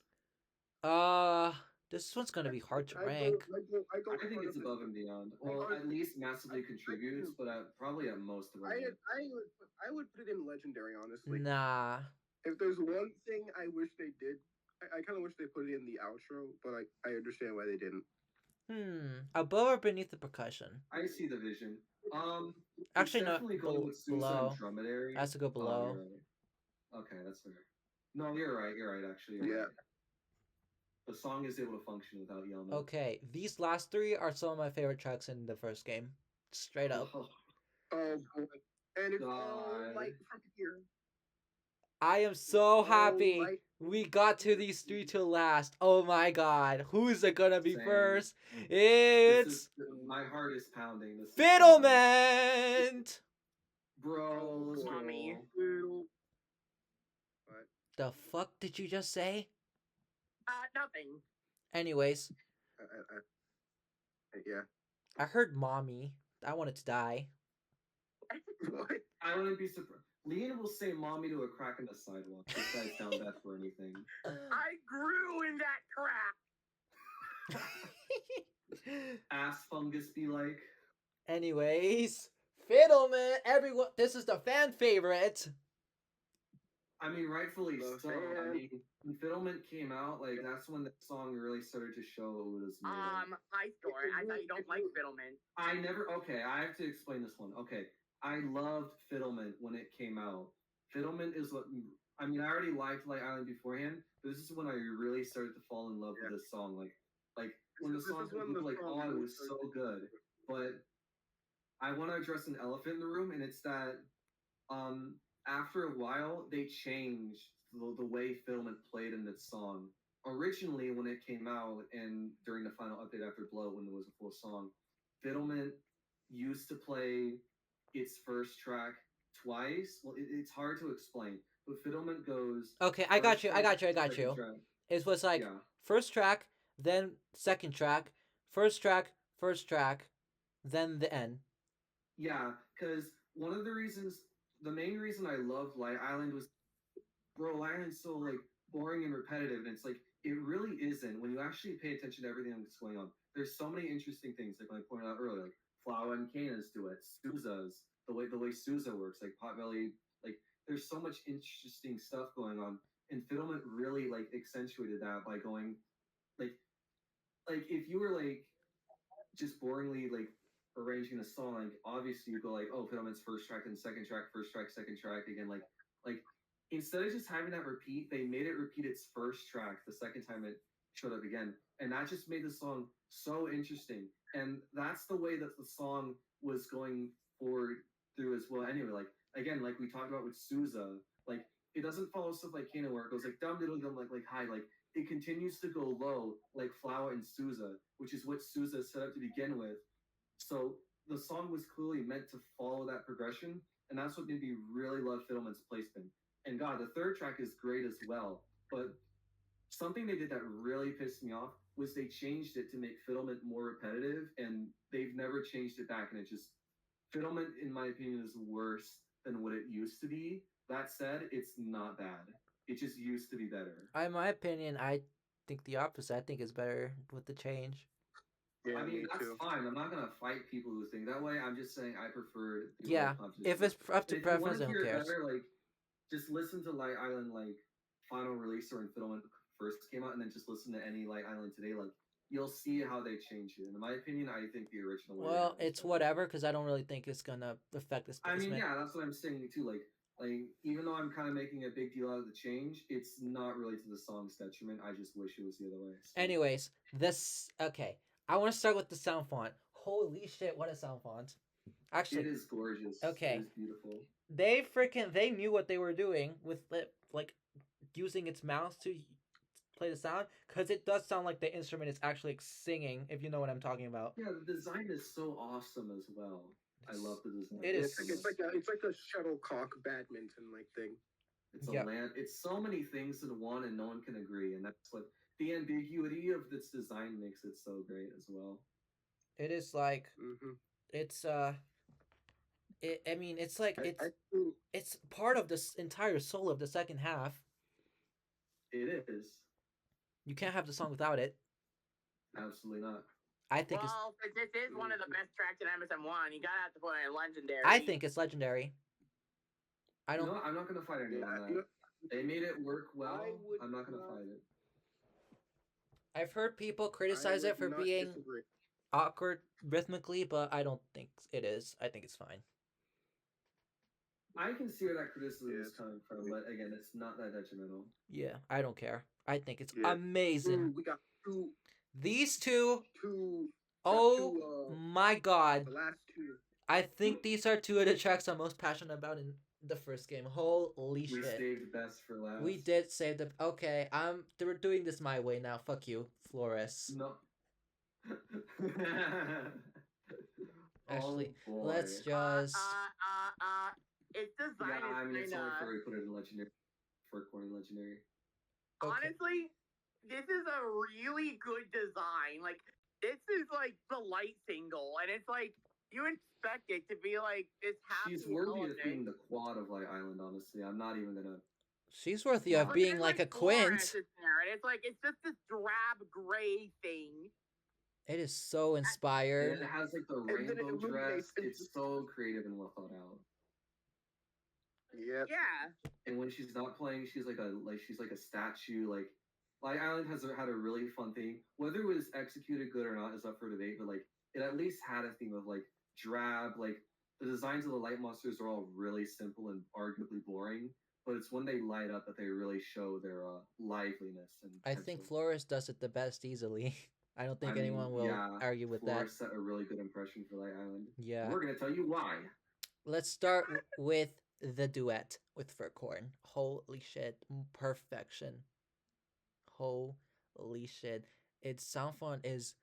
This one's gonna be hard to I rank. go I think it's above and beyond. Well, at least massively contributes, but probably at most of them. I would put it in legendary, honestly. Nah. If there's one thing I wish they did, I kind of wish they put it in the outro, but I understand why they didn't. Above or beneath the percussion? I see the vision. Actually, it's not definitely going with Susa below. and Dromedary. Has to go Oh, below. you're right. Okay, that's fair. No, you're right. You're right. Actually, you're Yeah. right. The song is able to function without Yelmet. Okay, these last three are some of my favorite tracks in the first game. Straight up. Oh, Oh boy, and it's all God. light from here. I am so happy light. we got to these three to last. Oh my god. Who's it gonna be Same. first? this It's is, my heart is pounding. This is Fiddlement! Bro, let's Mommy. go. The fuck did you just say? Nothing. Anyways, Yeah. I heard mommy. I wanted to die. What? I wouldn't be surprised. Leon will say mommy to a crack in the sidewalk. This guy's down bad for anything. I grew in that crack. Ass fungus be like. Anyways, Fiddlement, everyone, this is the fan favorite. I mean, rightfully The so. I fan. mean, when Fiddlement came out, like that's when the song really started to show what it was made of. High score. I thought you don't like Fiddlement. I never. Okay, I have to explain this one. Okay, I loved Fiddlement when it came out. Fiddlement is what I mean, I already liked Light Island beforehand, but this is when I really started to fall in love with Yeah. this song. Like when the This song is when the like, song oh, it really was started. so good. But I want to address an elephant in the room, and it's that um, after a while, they changed the way Filament played in this song. Originally, when it came out and during the final update after Blow, when there was a full song, Fiddlement used to play its first track twice. Well, it's hard to explain, but Fiddlement goes Okay, I got first you. I track, got you. I got second you. track. It was like Yeah, first track, then second track, first track, then the end. yeah, because one of the reasons, the main reason I loved Light Island was bro, Iron's so like boring and repetitive, and it's like it really isn't when you actually pay attention to everything that's going on. There's so many interesting things, like I pointed out earlier, like Flower and Kana's duet, Souza's the way Souza works, like Potbelly, like there's so much interesting stuff going on, and Fiddlement really like accentuated that by going like if you were like just boringly like arranging a song, like obviously you go like, oh, Fiddleman's first track and second track, first track, second track again. Like instead of just having that repeat, they made it repeat its first track the second time it showed up again. And that just made the song so interesting. And that's the way that the song was going forward through as well. Anyway, like again, like we talked about with Souza, like it doesn't follow stuff like Kano where it goes like dum diddle dum like high, like it continues to go low like Flower and Souza, which is what Souza set up to begin with. So the song was clearly meant to follow that progression, and that's what made me really love Fiddleman's placement. And God, the third track is great as well, but something they did that really pissed me off was they changed it to make Fiddlement more repetitive, and they've never changed it back, and it just Fiddlement, in my opinion, is worse than what it used to be. That said, it's not bad. It just used to be better. In my opinion, I think the opposite. I think it's better with the change. Yeah, I mean, me that's too. fine. I'm not gonna fight people who think that way. I'm just saying I prefer the Yeah, old composition. if it's up to And if you want preference, to then who hear it cares? better, like just listen to Light Island like final release or when Fiddlement first came out, and then just listen to any Light Island today. Like you'll see how they changed it. And in my opinion, I think the original way they Well, have is it's better. whatever because I don't really think it's gonna affect this I mean, placement. yeah, that's what I'm saying too. Like even though I'm kind of making a big deal out of the change, it's not really to the song's detriment. I just wish it was the other way. So. Anyways, this okay. I want to start with the sound font. Holy shit, what a sound font! It Actually, is gorgeous. It okay, is beautiful. they knew what they were doing with like using its mouse to play the sound because it does sound like the instrument is actually like, singing. If you know what I'm talking about. Yeah, the design is so awesome as well. I love the design. It is. It's like a shuttlecock badminton like thing. It's a Yep. land. It's so many things in one, and no one can agree. And that's what the ambiguity of this design makes it so great as well. It is like Mm-hmm. it's I mean, it's like I think it's part of this entire soul of the second half. It is You can't have the song without it. absolutely not. I think it's Well, since this is one of the best tracks in MSM1, you gotta have to put it in legendary. I think it's legendary. I don't. No, I'm not gonna fight anyone on that. you know, They made it work well. I would I'm not gonna not- fight it. I've heard people I criticize would it for not being disagree. awkward rhythmically, but I don't think it is. I think it's fine. I can see where that criticism is Yes. coming from, but again, it's not that detrimental. Yeah, I don't care. I think it's Yeah. amazing. We got two. These two, Two. oh my god. The last two. I think these are two of the tracks I'm most passionate about in the first game. Holy We shit. saved best for last. We did save the. Okay, we're doing this my way now. Fuck you, Flores. No. Actually, oh, boy. let's just. Its design Yeah, I mean, is it's only kinda... fair we put it in legendary for corny legendary. Okay. Honestly, this is a really good design. Like, this is like the light single, and it's like you expect it to be like this happy She's worthy of element. being the quad of Light Island, honestly. I'm not even gonna. She's worthy of But being there's, like a Florence quint. in there, and it's like it's just this drab gray thing. It is so And inspired. it has like the then it rainbow dress. illuminates into- It's so creative and well thought out. Yeah. Yeah. And when she's not playing, she's like a statue. Like Light Island has had a really fun thing. Whether it was executed good or not is up for debate. But like it at least had a theme of like drab. Like the designs of the light monsters are all really simple and arguably boring. but it's when they light up that they really show their liveliness and I potential. think Flores does it the best easily. I don't think I mean, anyone will yeah, argue with that. Flores set a really good impression for Light Island. Yeah. We're gonna tell you why. Let's start with the duet with Furcorn. Holy shit. Perfection. Holy shit. Its sound font is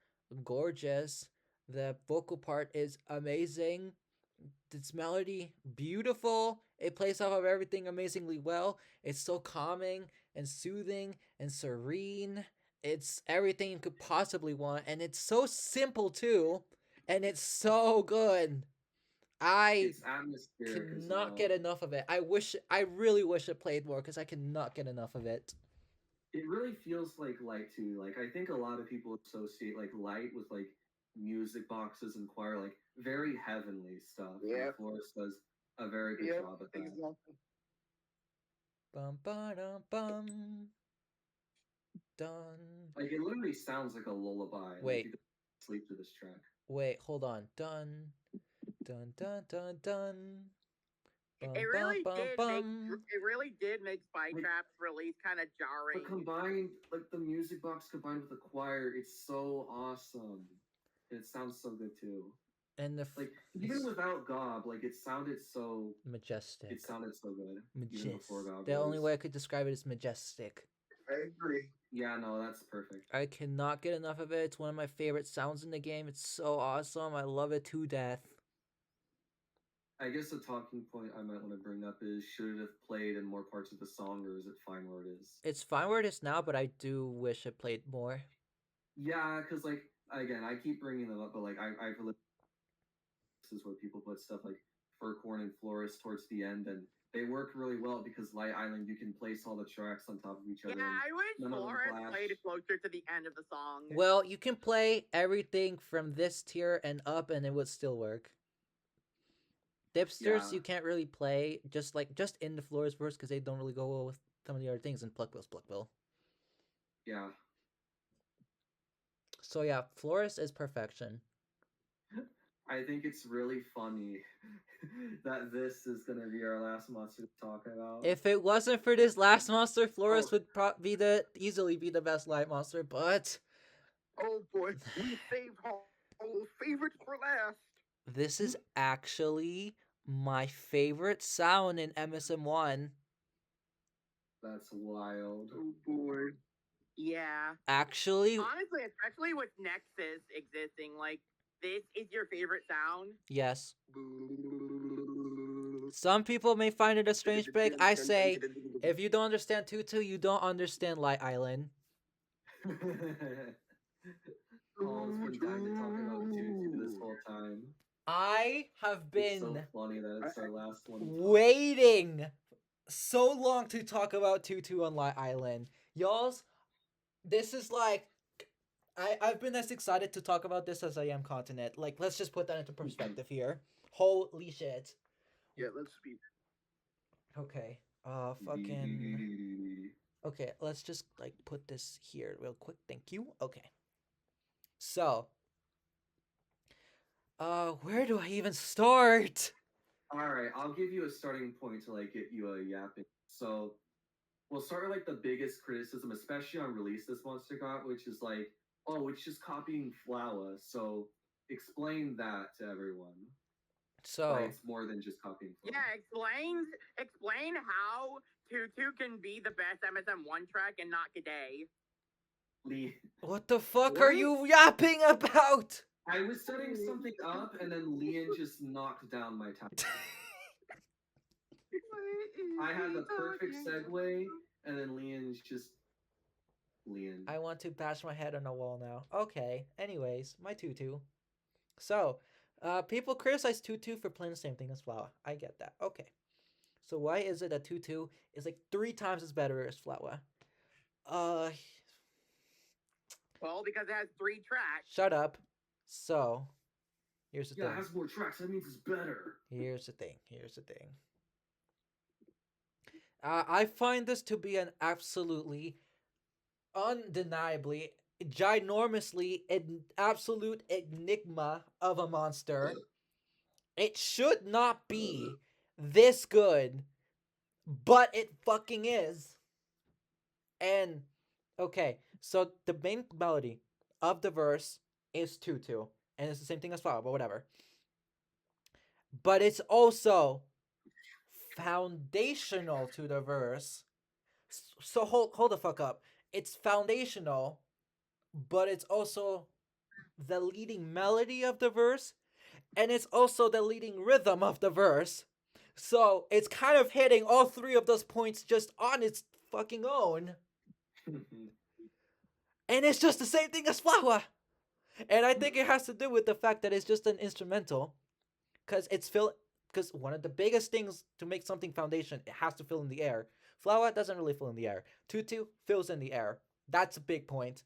gorgeous. The vocal part is amazing. Its melody, beautiful. It plays off of everything amazingly well. It's so calming and soothing and serene. It's everything you could possibly want. And it's so simple, too. And it's so good. I It's atmospheric as cannot well. get enough of it. I really wish it played more because I cannot get enough of it. It really feels like Light too. Like I think a lot of people associate like Light with like music boxes and choir, like very heavenly stuff. Yeah. And Flores does a very good Yep, job at that. exactly. Bum ba dum bum. Done. Like it literally sounds like a lullaby. Wait. Like you could sleep to this track. Wait, hold on. Done. Dun dun dun dun. Bum, It really bum, did bum, make bum. it really did make Spy Like- Trap's release kind of jarring. But combined, like the music box combined with the choir, it's so awesome. It sounds so good too. And the Like even without Gob, like it sounded so majestic. it sounded so good. Even before Gob. The only released. way I could describe it is majestic. I agree. Yeah, no, that's perfect. I cannot get enough of it. It's one of my favorite sounds in the game. It's so awesome. I love it to death. I guess a talking point I might want to bring up is should it have played in more parts of the song, or is it fine where it is? It's fine where it is now, but I do wish it played more. Yeah, because like again, I keep bringing them up, but like I've this is where people put stuff like Furcorn and Flores towards the end, and they work really well because Light Island you can place all the tracks on top of each other. Yeah, and I wish none of them Flores clash. played closer to the end of the song. Well, you can play everything from this tier and up, and it would still work. Dipsters, Yeah. you can't really play just in the Flores verse because they don't really go well with some of the other things. And Pluckville. Yeah. So yeah, Flores is perfection. I think it's really funny that this is gonna be our last monster to talk about. If it wasn't for this last monster, Flores Oh. would easily be the best light monster. But Oh boy, we saved all those favorites for last. this is actually my favorite sound in MSM1. That's wild. Oh boy. Yeah. Actually, Honestly, especially with Nexus existing, like this is your favorite sound. yes. Some people may find it a strange break. I say, if you don't understand Tutu, you don't understand Light Island. Paul's been dying to talk about Tutu this whole time. I have It's so been funny that it's our last one. waiting so long to talk about Tutu on Light Island. Y'all's, this is like, I've been as excited to talk about this as I am Continent. Like, let's just put that into perspective here. Holy shit. Yeah, let's speak. Okay. Fucking. Okay, let's just like put this here real quick. Thank you. Okay. So, where do I even start? All right, I'll give you a starting point to like get you a yapping. So, we'll start with like the biggest criticism, especially on release this monster got, which is like, oh, it's just copying Flower. So, explain that to everyone. So, Why it's more than just copying Flower. Yeah, explain how Tutu can be the best MSM1 track and not G'day. Lee, what the fuck are you yapping about? I was setting something up, and then Leon just knocked down my time. I had the perfect segue, and then Leon's just Leon. I want to bash my head on a wall now. Okay. Anyways, my Tutu. So, people criticize Tutu for playing the same thing as Flower. I get that. Okay. So why is it that Tutu is like 3 times as better as Flower? Well, because it has 3 tracks. Shut up. So, here's the Yeah, it thing. has more tracks. That means it's better. Here's the thing. I find this to be an absolutely, undeniably, ginormously, an absolute enigma of a monster. It should not be this good but it fucking is. And okay, so the main melody of the verse is Tutu, and it's the same thing as Flower, but whatever. But it's also foundational to the verse. So hold the fuck up. It's foundational, but it's also the leading melody of the verse, and it's also the leading rhythm of the verse. So it's kind of hitting all three of those points just on its fucking own. And it's just the same thing as Flower. And I think it has to do with the fact that it's just an instrumental, because it's fill. Because one of the biggest things to make something foundation, it has to fill in the air. Flower doesn't really fill in the air. Tutu fills in the air. That's a big point.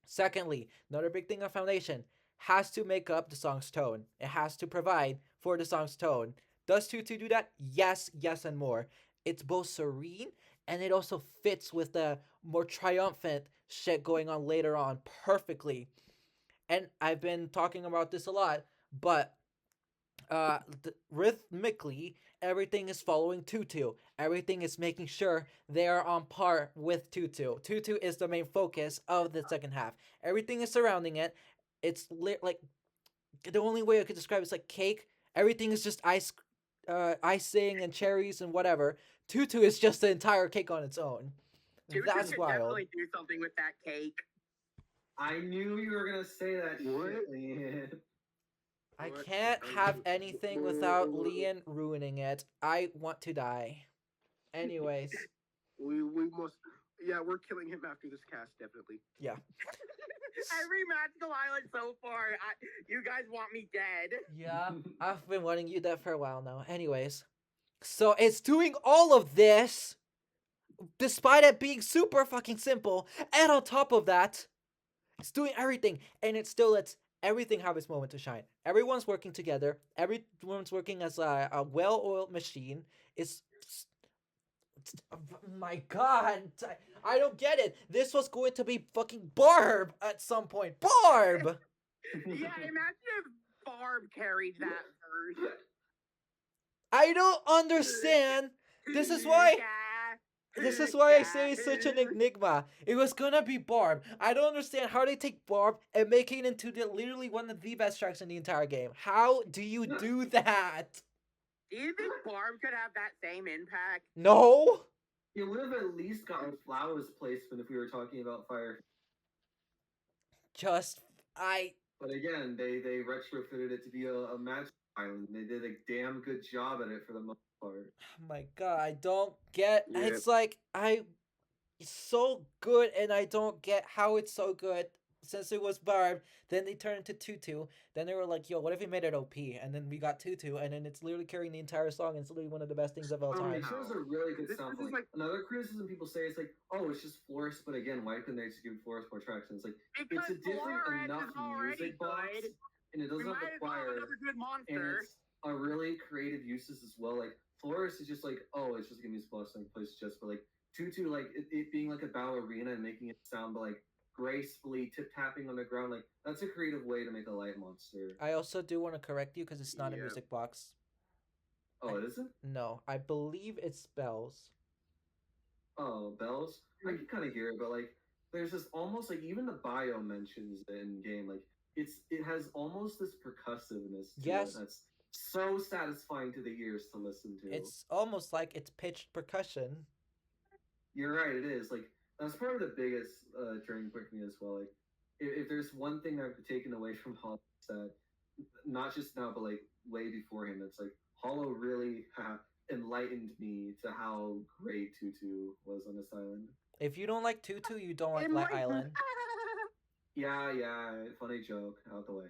Secondly, another big thing of foundation has to make up the song's tone. It has to provide for the song's tone. Does Tutu do that? Yes, yes, and more. It's both serene and it also fits with the more triumphant shit going on later on perfectly. And I've been talking about this a lot, but rhythmically, everything is following Tutu. Everything is making sure they are on par with Tutu. Tutu is the main focus of the second half. Everything is surrounding it. It's like the only way I could describe it is like cake. Everything is just icing and cherries and whatever. Tutu is just the entire cake on its own. Tutu That's could wild. definitely do something with that cake. I knew you were gonna say that What? shit, Liam. I What? can't have anything without Lian ruining it. I want to die. Anyways, We must. Yeah, we're killing him after this cast, definitely. yeah. Every magical island so far, you guys want me dead. Yeah, I've been wanting you dead for a while now. Anyways, so it's doing all of this despite it being super fucking simple, and on top of that, it's doing everything, and it still lets everything have its moment to shine. Everyone's working together. Everyone's working as a well-oiled machine. It's my god, I don't get it. This was going to be fucking Barb at some point. Barb. Yeah, imagine if Barb carried that verse. I don't understand. This is why. This is why I say it's such an enigma. It was gonna be Barb. I don't understand how they take Barb and make it into literally one of the best tracks in the entire game. How do you do that? Do you think Barb could have that same impact? No. You would have at least gotten Flowers placement if we were talking about Fire. Just I. But again, they retrofitted it to be a match island. They did a damn good job at it for the most part. My God, I don't get. Yeah. It's like it's so good, and I don't get how it's so good. Since it was Barb, then they turned into Tutu. Then they were like, "Yo, what if we made it OP?" And then we got Tutu, and then it's literally carrying the entire song. And it's literally one of the best things of all It time. shows a really good This sound. is Like, like- another criticism people say is like, oh, it's just Florist, but again, why couldn't they just give Florist more tracks? And it's like Because it's a different Florence enough is already music box, good. and it We doesn't might as well have require another good and monster. it's a really creative uses as well. Like Florist is just like, oh, it's just a music box and plays just, but like Tutu, like it being like a ballerina and making it sound but like gracefully tip tapping on the ground, like that's a creative way to make a light monster. I also do want to correct you because it's not a Yeah. music box. Oh, it isn't? No, I believe it's bells. Oh, bells. I can kind of hear it, but like, there's this almost like even the bio mentions it in game. Like, it has almost this percussiveness to Yes. it that's so satisfying to the ears to listen to. It's almost like it's pitched percussion. You're right. It is like that's probably the biggest turning point for me as well. Like, if there's one thing I've taken away from Hollow, that not just now, but like way beforehand, it's like Hollow really enlightened me to how great Tutu was on this island. If you don't like Tutu, you don't like Enlightened. Light Island. Yeah, funny joke out the way.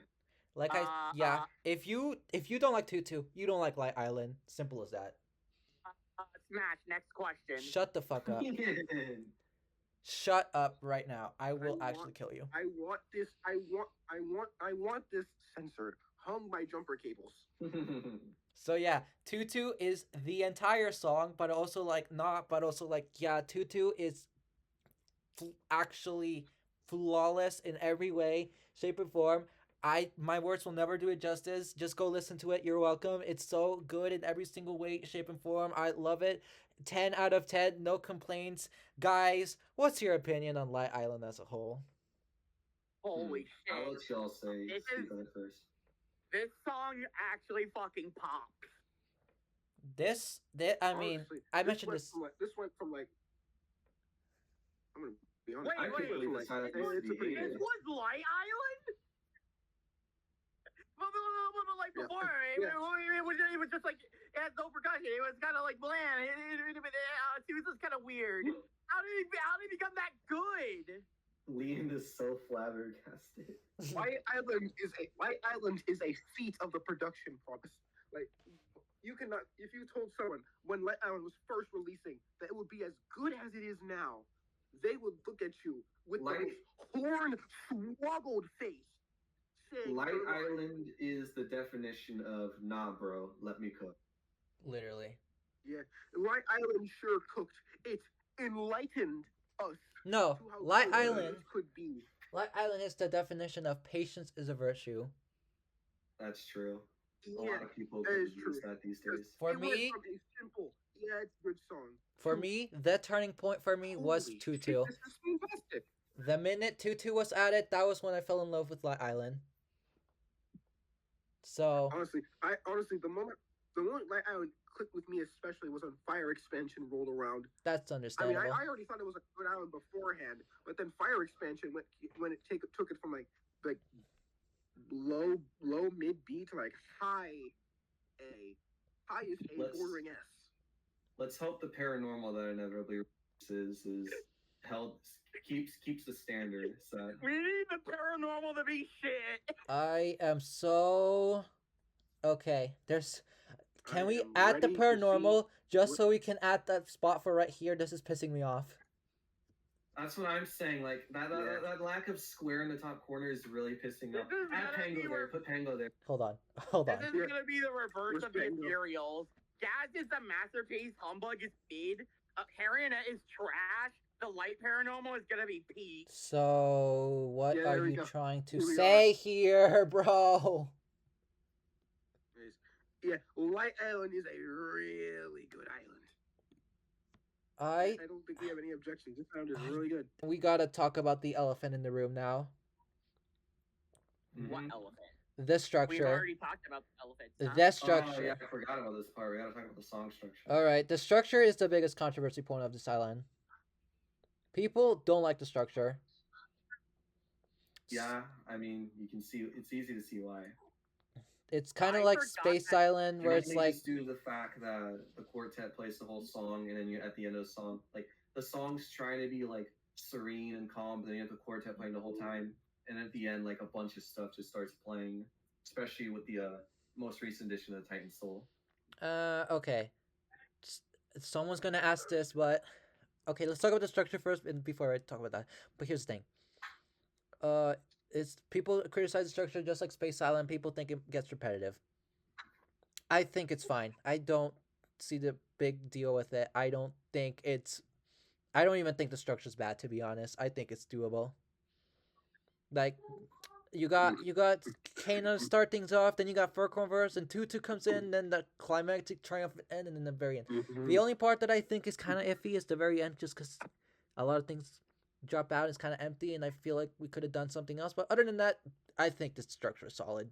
Like if you don't like Tutu, you don't like Light Island. Simple as that. Smash. Next question. Shut the fuck up. Shut up right now. I will actually kill you. I want this. I want this censored, hung by jumper cables. So yeah, Tutu is the entire song, but also like not, but also like yeah, Tutu is actually flawless in every way, shape, and form. My words will never do it justice. Just go listen to it. You're welcome. It's so good in every single way, shape, and form. I love it. 10 out of 10, no complaints. Guys, what's your opinion on Light Island as a whole? Holy I'll shit. let y'all say This speak on it first. This song actually fucking pops. I mean, Honestly, I mentioned this. This went from like. I'm gonna be honest. Wait, I can't believe like, the silence it's needs to a be pretty This hated. was Light Island? But like Yeah. before, it was just like, it had no percussion. It was kind of like bland. It was just kind of weird. How did he become that good? Liam is so flabbergasted. White Island is a feat of the production process. Like you cannot if you told someone when Light Island was first releasing that it would be as good as it is now, they would look at you with the most horn swoggled face. Saying Light you're lying. Island is the definition of nah, bro. Let me cook. Literally. Yeah, Light Island sure cooked. It enlightened us No, to how Light good Island. things could be. Light Island is the definition of patience is a virtue. That's true. A Yeah, lot of people that could is use true. that these days. For it went me, from a simple, yeah, it's a good song. for to, me, the turning point for me was holy Tutu. shit, this is fantastic. The minute Tutu was added, that was when I fell in love with Light Island. So Honestly, the moment Light Island clicked with me especially was when Fire Expansion rolled around. that's I mean, understandable. I already thought it was a good island beforehand, but then Fire Expansion when it took it from like low mid B to like highest A bordering S. Let's hope the paranormal that inevitably is held keeps the standard. So We need the paranormal to be shit. I am so okay. There's. Can I we am add the ready to paranormal see just what- so we can add that spot for right here? This is pissing me off. that's what I'm saying. Like that lack of square in the top corner is really pissing me off. This is Add gonna Pango be there. Put Pango there. Hold on. This is gonna be the reverse Where's of the Pango? Imperials. Gaz is the masterpiece. Humbug is speed. Harriet is trash. The light paranormal is gonna be peak. So what Yeah, are there we you go. trying to Here we say here, bro? Yeah, Light Island is a really good island. I I don't think we have any objections. This sound is really good. we gotta talk about the elephant in the room now. What Mhm. elephant? The We've structure. already talked about the elephant. The Oh structure. yeah, I forgot about this part. We gotta talk about the song structure. All right, the structure is the biggest controversy point of this island. People don't like the structure. Yeah, I mean, you can see it's easy to see why. It's kind of I like forgot Space that- Island, where it's Mainly like just due to the fact that the quartet plays the whole song, and then you at the end of the song, like the song's trying to be like serene and calm, but then you have the quartet playing the whole time, and at the end, like a bunch of stuff just starts playing, especially with the most recent edition of Titan Soul. okay. Someone's gonna ask this, but okay, let's talk about the structure first, and before I talk about that. But here's the thing. It's people criticize the structure just like Space Island. People think it gets repetitive. I think it's fine. I don't see the big deal with it. I don't even think the structure's bad, to be honest. I think it's doable. Like you got Kana to start things off, then you got Furcorn verse, and Tutu comes in, then the climactic triumphant end, and then the very end. The only part that I think is kind of iffy is the very end, just because a lot of things drop out. It's kind of empty, and I feel like we could have done something else. But other than that, I think the structure is solid.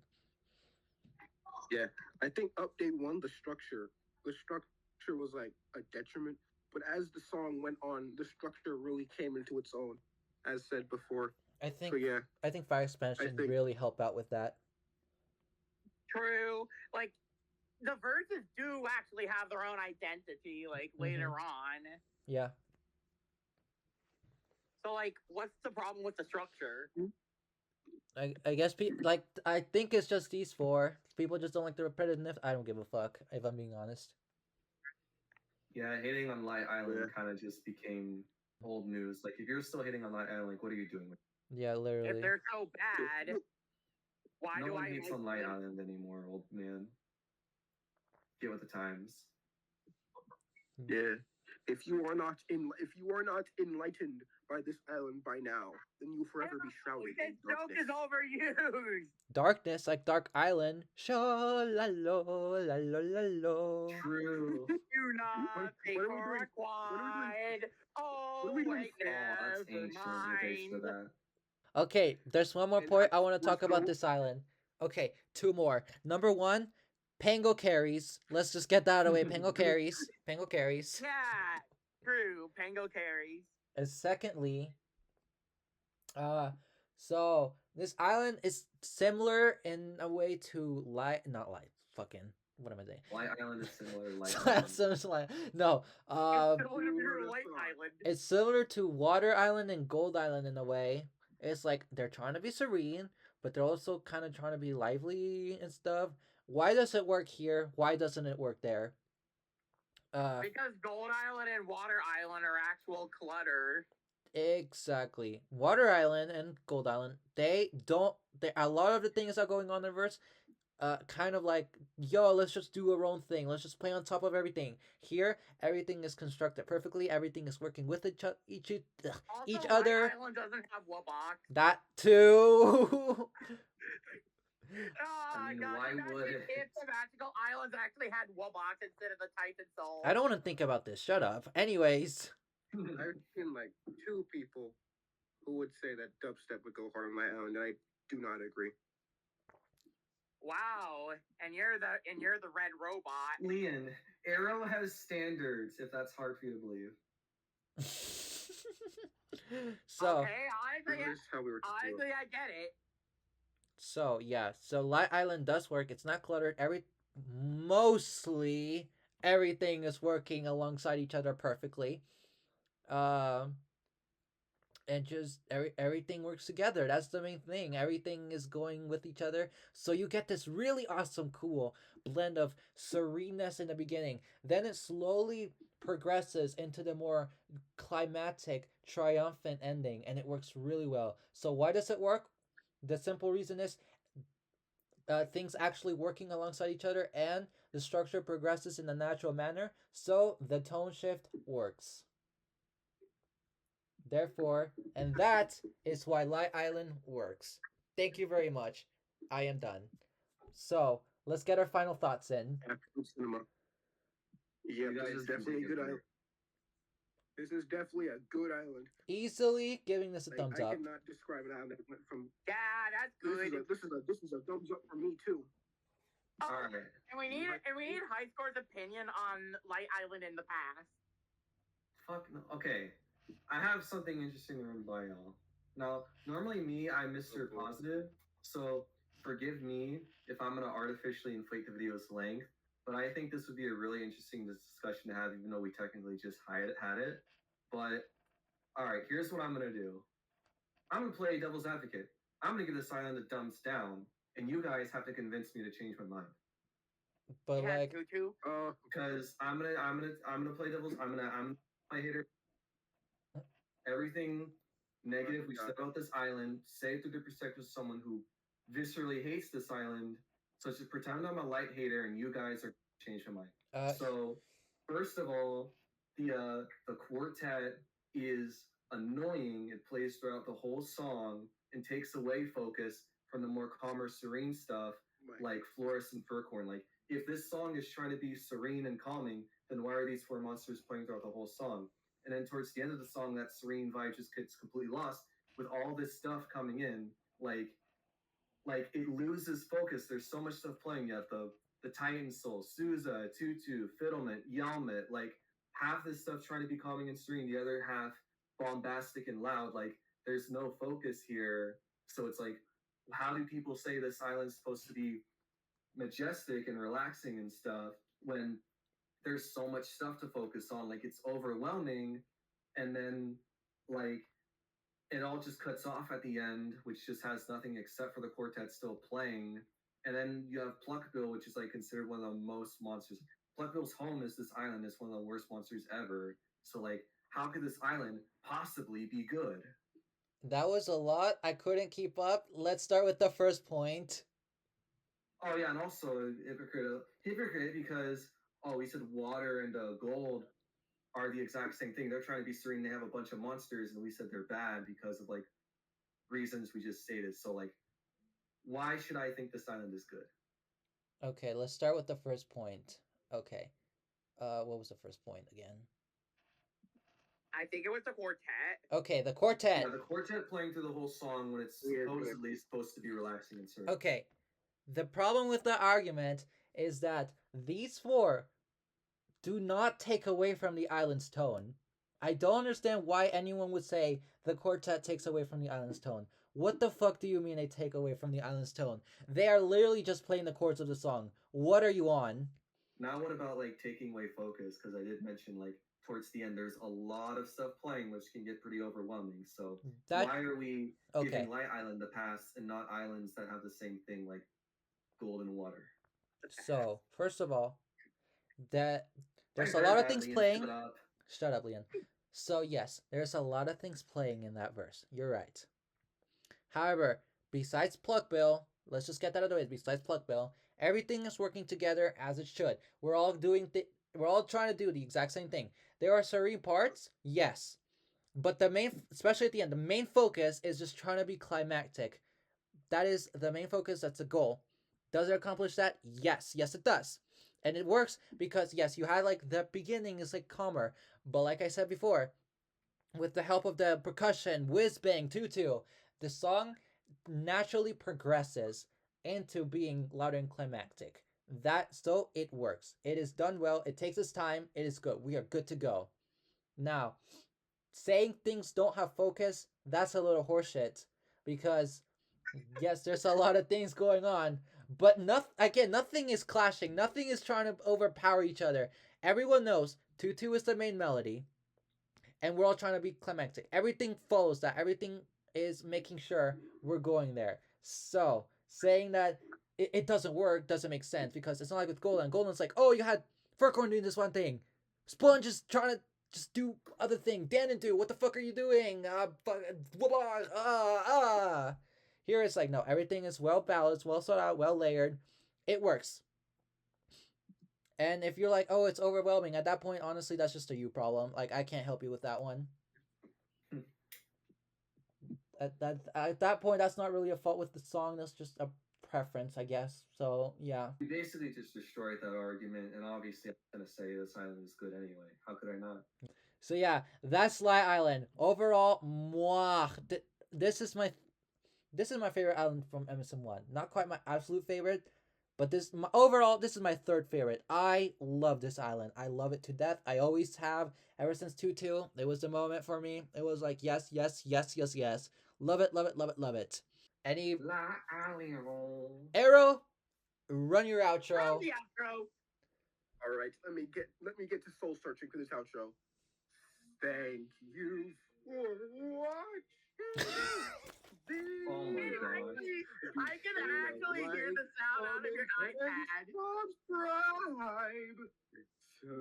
Yeah, I think update 1, the structure was like a detriment, but as the song went on, the structure really came into its own, as said before. I think So yeah, I think Fire Expansion think- really help out with that. True. Like the verses do actually have their own identity. Like later on. Yeah. So like, what's the problem with the structure? I guess I think it's just these four. People just don't like the repetitiveness. I don't give a fuck, if I'm being honest. Yeah, hating on Light Island Yeah. kind of just became old news. Like, if you're still hating on Light Island, like, what are you doing? Yeah, literally. If they're so bad, why No do one I hates like on Light them? Island anymore, old man. Get with the times. yeah. if you are not enlightened by this island by now, then you'll forever be shrouded This in joke darkness. is overused. Darkness, like Dark Island. Sha la lo la lo la lo. True. Do not think what are we for doing? a quiet. Oh, what are we doing? wait, Oh, that's never ancient. You're based for mind. that. Okay, there's one more And point I I- want to talk about so- this island. Okay, two more. Number one, Pango carries. Let's just get that out of the way. Pango carries. Pango carries. Yeah, true. Pango carries. And secondly, uh, so this island is similar in a way to not light. Fucking what am I saying? Light Island is similar to Light So- Island. no, It's similar to your Light Island. it's similar to Water Island and Gold Island in a way. It's like they're trying to be serene, but they're also kind of trying to be lively and stuff. Why does it work here? Why doesn't it work there? Because Gold Island and Water Island are actual clutter. Exactly. Water Island and Gold Island, they don't. A lot of the things that are going on in the verse, kind of like, yo, let's just do our own thing. Let's just play on top of everything. Here, everything is constructed perfectly. Everything is working with each Also, each Light other. Island doesn't have Wabok. That too. Oh, I mean, God, why imagine would it? if the magical islands actually had Wabok instead of the Titan Soul. I don't want to think about this. Shut up. Anyways, I've seen like two people who would say that dubstep would go hard on Light Island, and I do not agree. Wow, and you're the red robot. Leon, Arrow has standards, if that's hard for you to believe. so Okay, honestly, This is how we were talking about. I get it. so yeah, so Light Island does work. It's not cluttered. Mostly everything is working alongside each other perfectly. And just everything works together. That's the main thing. Everything is going with each other, so you get this really awesome, cool blend of sereneness in the beginning. Then it slowly progresses into the more climatic, triumphant ending, and it works really well. So why does it work? The simple reason is things actually working alongside each other, and the structure progresses in a natural manner, so the tone shift works. Therefore, and that is why Light Island works. Thank you very much. I am done. So, let's get our final thoughts in. After cinema. Yeah, You this guys is can definitely a take it good from island. This is definitely a good island. Easily giving this a Like, thumbs I up. cannot describe an island that went from. Yeah, that's This good. is a thumbs up for me too. Oh, All right. and we need High Score's opinion on Light Island in the past. Fuck no. Okay. I have something interesting to run by y'all. Now, normally me, I'm Mr. Positive, so forgive me if I'm gonna artificially inflate the video's length, but I think this would be a really interesting discussion to have, even though we technically just had it. But all right, here's what I'm gonna do. I'm gonna play devil's advocate. I'm gonna give this island a thumbs down, and you guys have to convince me to change my mind. But Yeah, like, Tutu. Because I'm gonna play devil's. I'm my hater. Everything negative we said about this island, say it through the perspective of someone who viscerally hates this island. So just pretend I'm a light hater, and you guys are changing my mind. So first of all, the quartet is annoying. It plays throughout the whole song and takes away focus from the more calmer, serene stuff like Florist and Furcorn. Like, if this song is trying to be serene and calming, then why are these four monsters playing throughout the whole song? And then towards the end of the song, that serene vibe just gets completely lost with all this stuff coming in. Like it loses focus. There's so much stuff playing. You have the Titan Soul, Souza, Tutu, Fiddlement, Yelmet. Like, half this stuff trying to be calming and serene, the other half bombastic and loud. Like, there's no focus here. So it's like, how do people say this island's supposed to be majestic and relaxing and stuff when there's so much stuff to focus on? Like, it's overwhelming, and then like it all just cuts off at the end, which just has nothing except for the quartet still playing. And then you have Pluckbill, which is like considered one of the most monsters. Pluckbill's home is this island. It's one of the worst monsters ever. So like, how could this island possibly be good? that was a lot. I couldn't keep up. Let's start with the first point. Oh yeah, and also hypocrite because we said water and gold are the exact same thing. They're trying to be serene. They have a bunch of monsters, and we said they're bad because of like reasons we just stated. So like, why should I think this island is good? Okay, let's start with the first point. Okay. What was the first point again? I think it was the quartet. Okay, the Yeah, quartet. the quartet playing through the whole song when it's Weird, supposedly supposed to be relaxing and serene. Okay, the problem with the argument is that these four do not take away from the island's tone. I don't understand why anyone would say the quartet takes away from the island's tone. What the fuck do you mean they take away from the island's tone? They are literally just playing the chords of the song. What are you on? Now, what about like taking away focus? Because I did mention like towards the end, there's a lot of stuff playing, which can get pretty overwhelming. So That why are we okay. giving Light Island the pass and not islands that have the same thing like Golden Water? So, first of all, that I there's a lot heard of that, things Liam. playing. Shut up. Shut up, Leon. So, yes, there's a lot of things playing in that verse. You're right. However, besides Pluck Bill, let's just get that out of the way. Besides Pluck Bill, everything is working together as it should. We're all trying to do the exact same thing. There are serene parts, yes, but the main, especially at the end, the main focus is just trying to be climactic. That is the main focus. That's the goal. Does it accomplish that? Yes, yes, it does. And it works because yes, you had like the beginning is like calmer, but like I said before, with the help of the percussion, whiz bang, tutu, the song naturally progresses into being louder and climactic. That so it works. It is done well. It takes its time. It is good. We are good to go. Now, saying things don't have focus, that's a little horseshit because yes, there's a lot of things going on, but nothing is clashing. Nothing is trying to overpower each other. Everyone knows tutu is the main melody and we're all trying to be climactic. Everything follows that. Everything is making sure we're going there. So saying that it doesn't work doesn't make sense because it's not like with Golden. Golden's like, oh, you had Furcorn doing this one thing. Sponge is trying to just do other thing. Dan do what the fuck are you doing? Blah, blah, Here it's like no, everything is well balanced, well thought out, well layered. It works. And if you're like, oh, it's overwhelming, at that point, honestly, that's just a you problem. Like, I can't help you with that one. At that point, that's not really a fault with the song. That's just a preference, I guess. So yeah. You basically just destroyed that argument, and obviously I'm gonna say this island is good anyway. How could I not? So yeah, that's Lie Island. Overall, mwah. This is my favorite island from MSM1. Not quite my absolute favorite, but overall, this is my third favorite. I love this island. I love it to death. I always have ever since 2-2. It was the moment for me. It was like yes, yes, yes, yes, yes. Love it, love it, love it, love it. Any La Island. Arrow, run your From outro. the outro. All right, let me get to soul searching for this outro. Thank you for watching. Oh my gosh. I can actually hear the sound out of your iPad. Subscribe to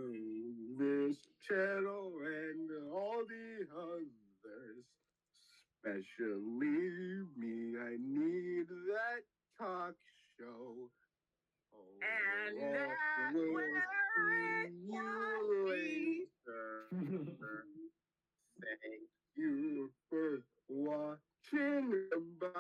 this channel and all the others. Especially me, I need that talk show. And Oh, that's we'll where it see was. you later. Thank you for watching. Bye.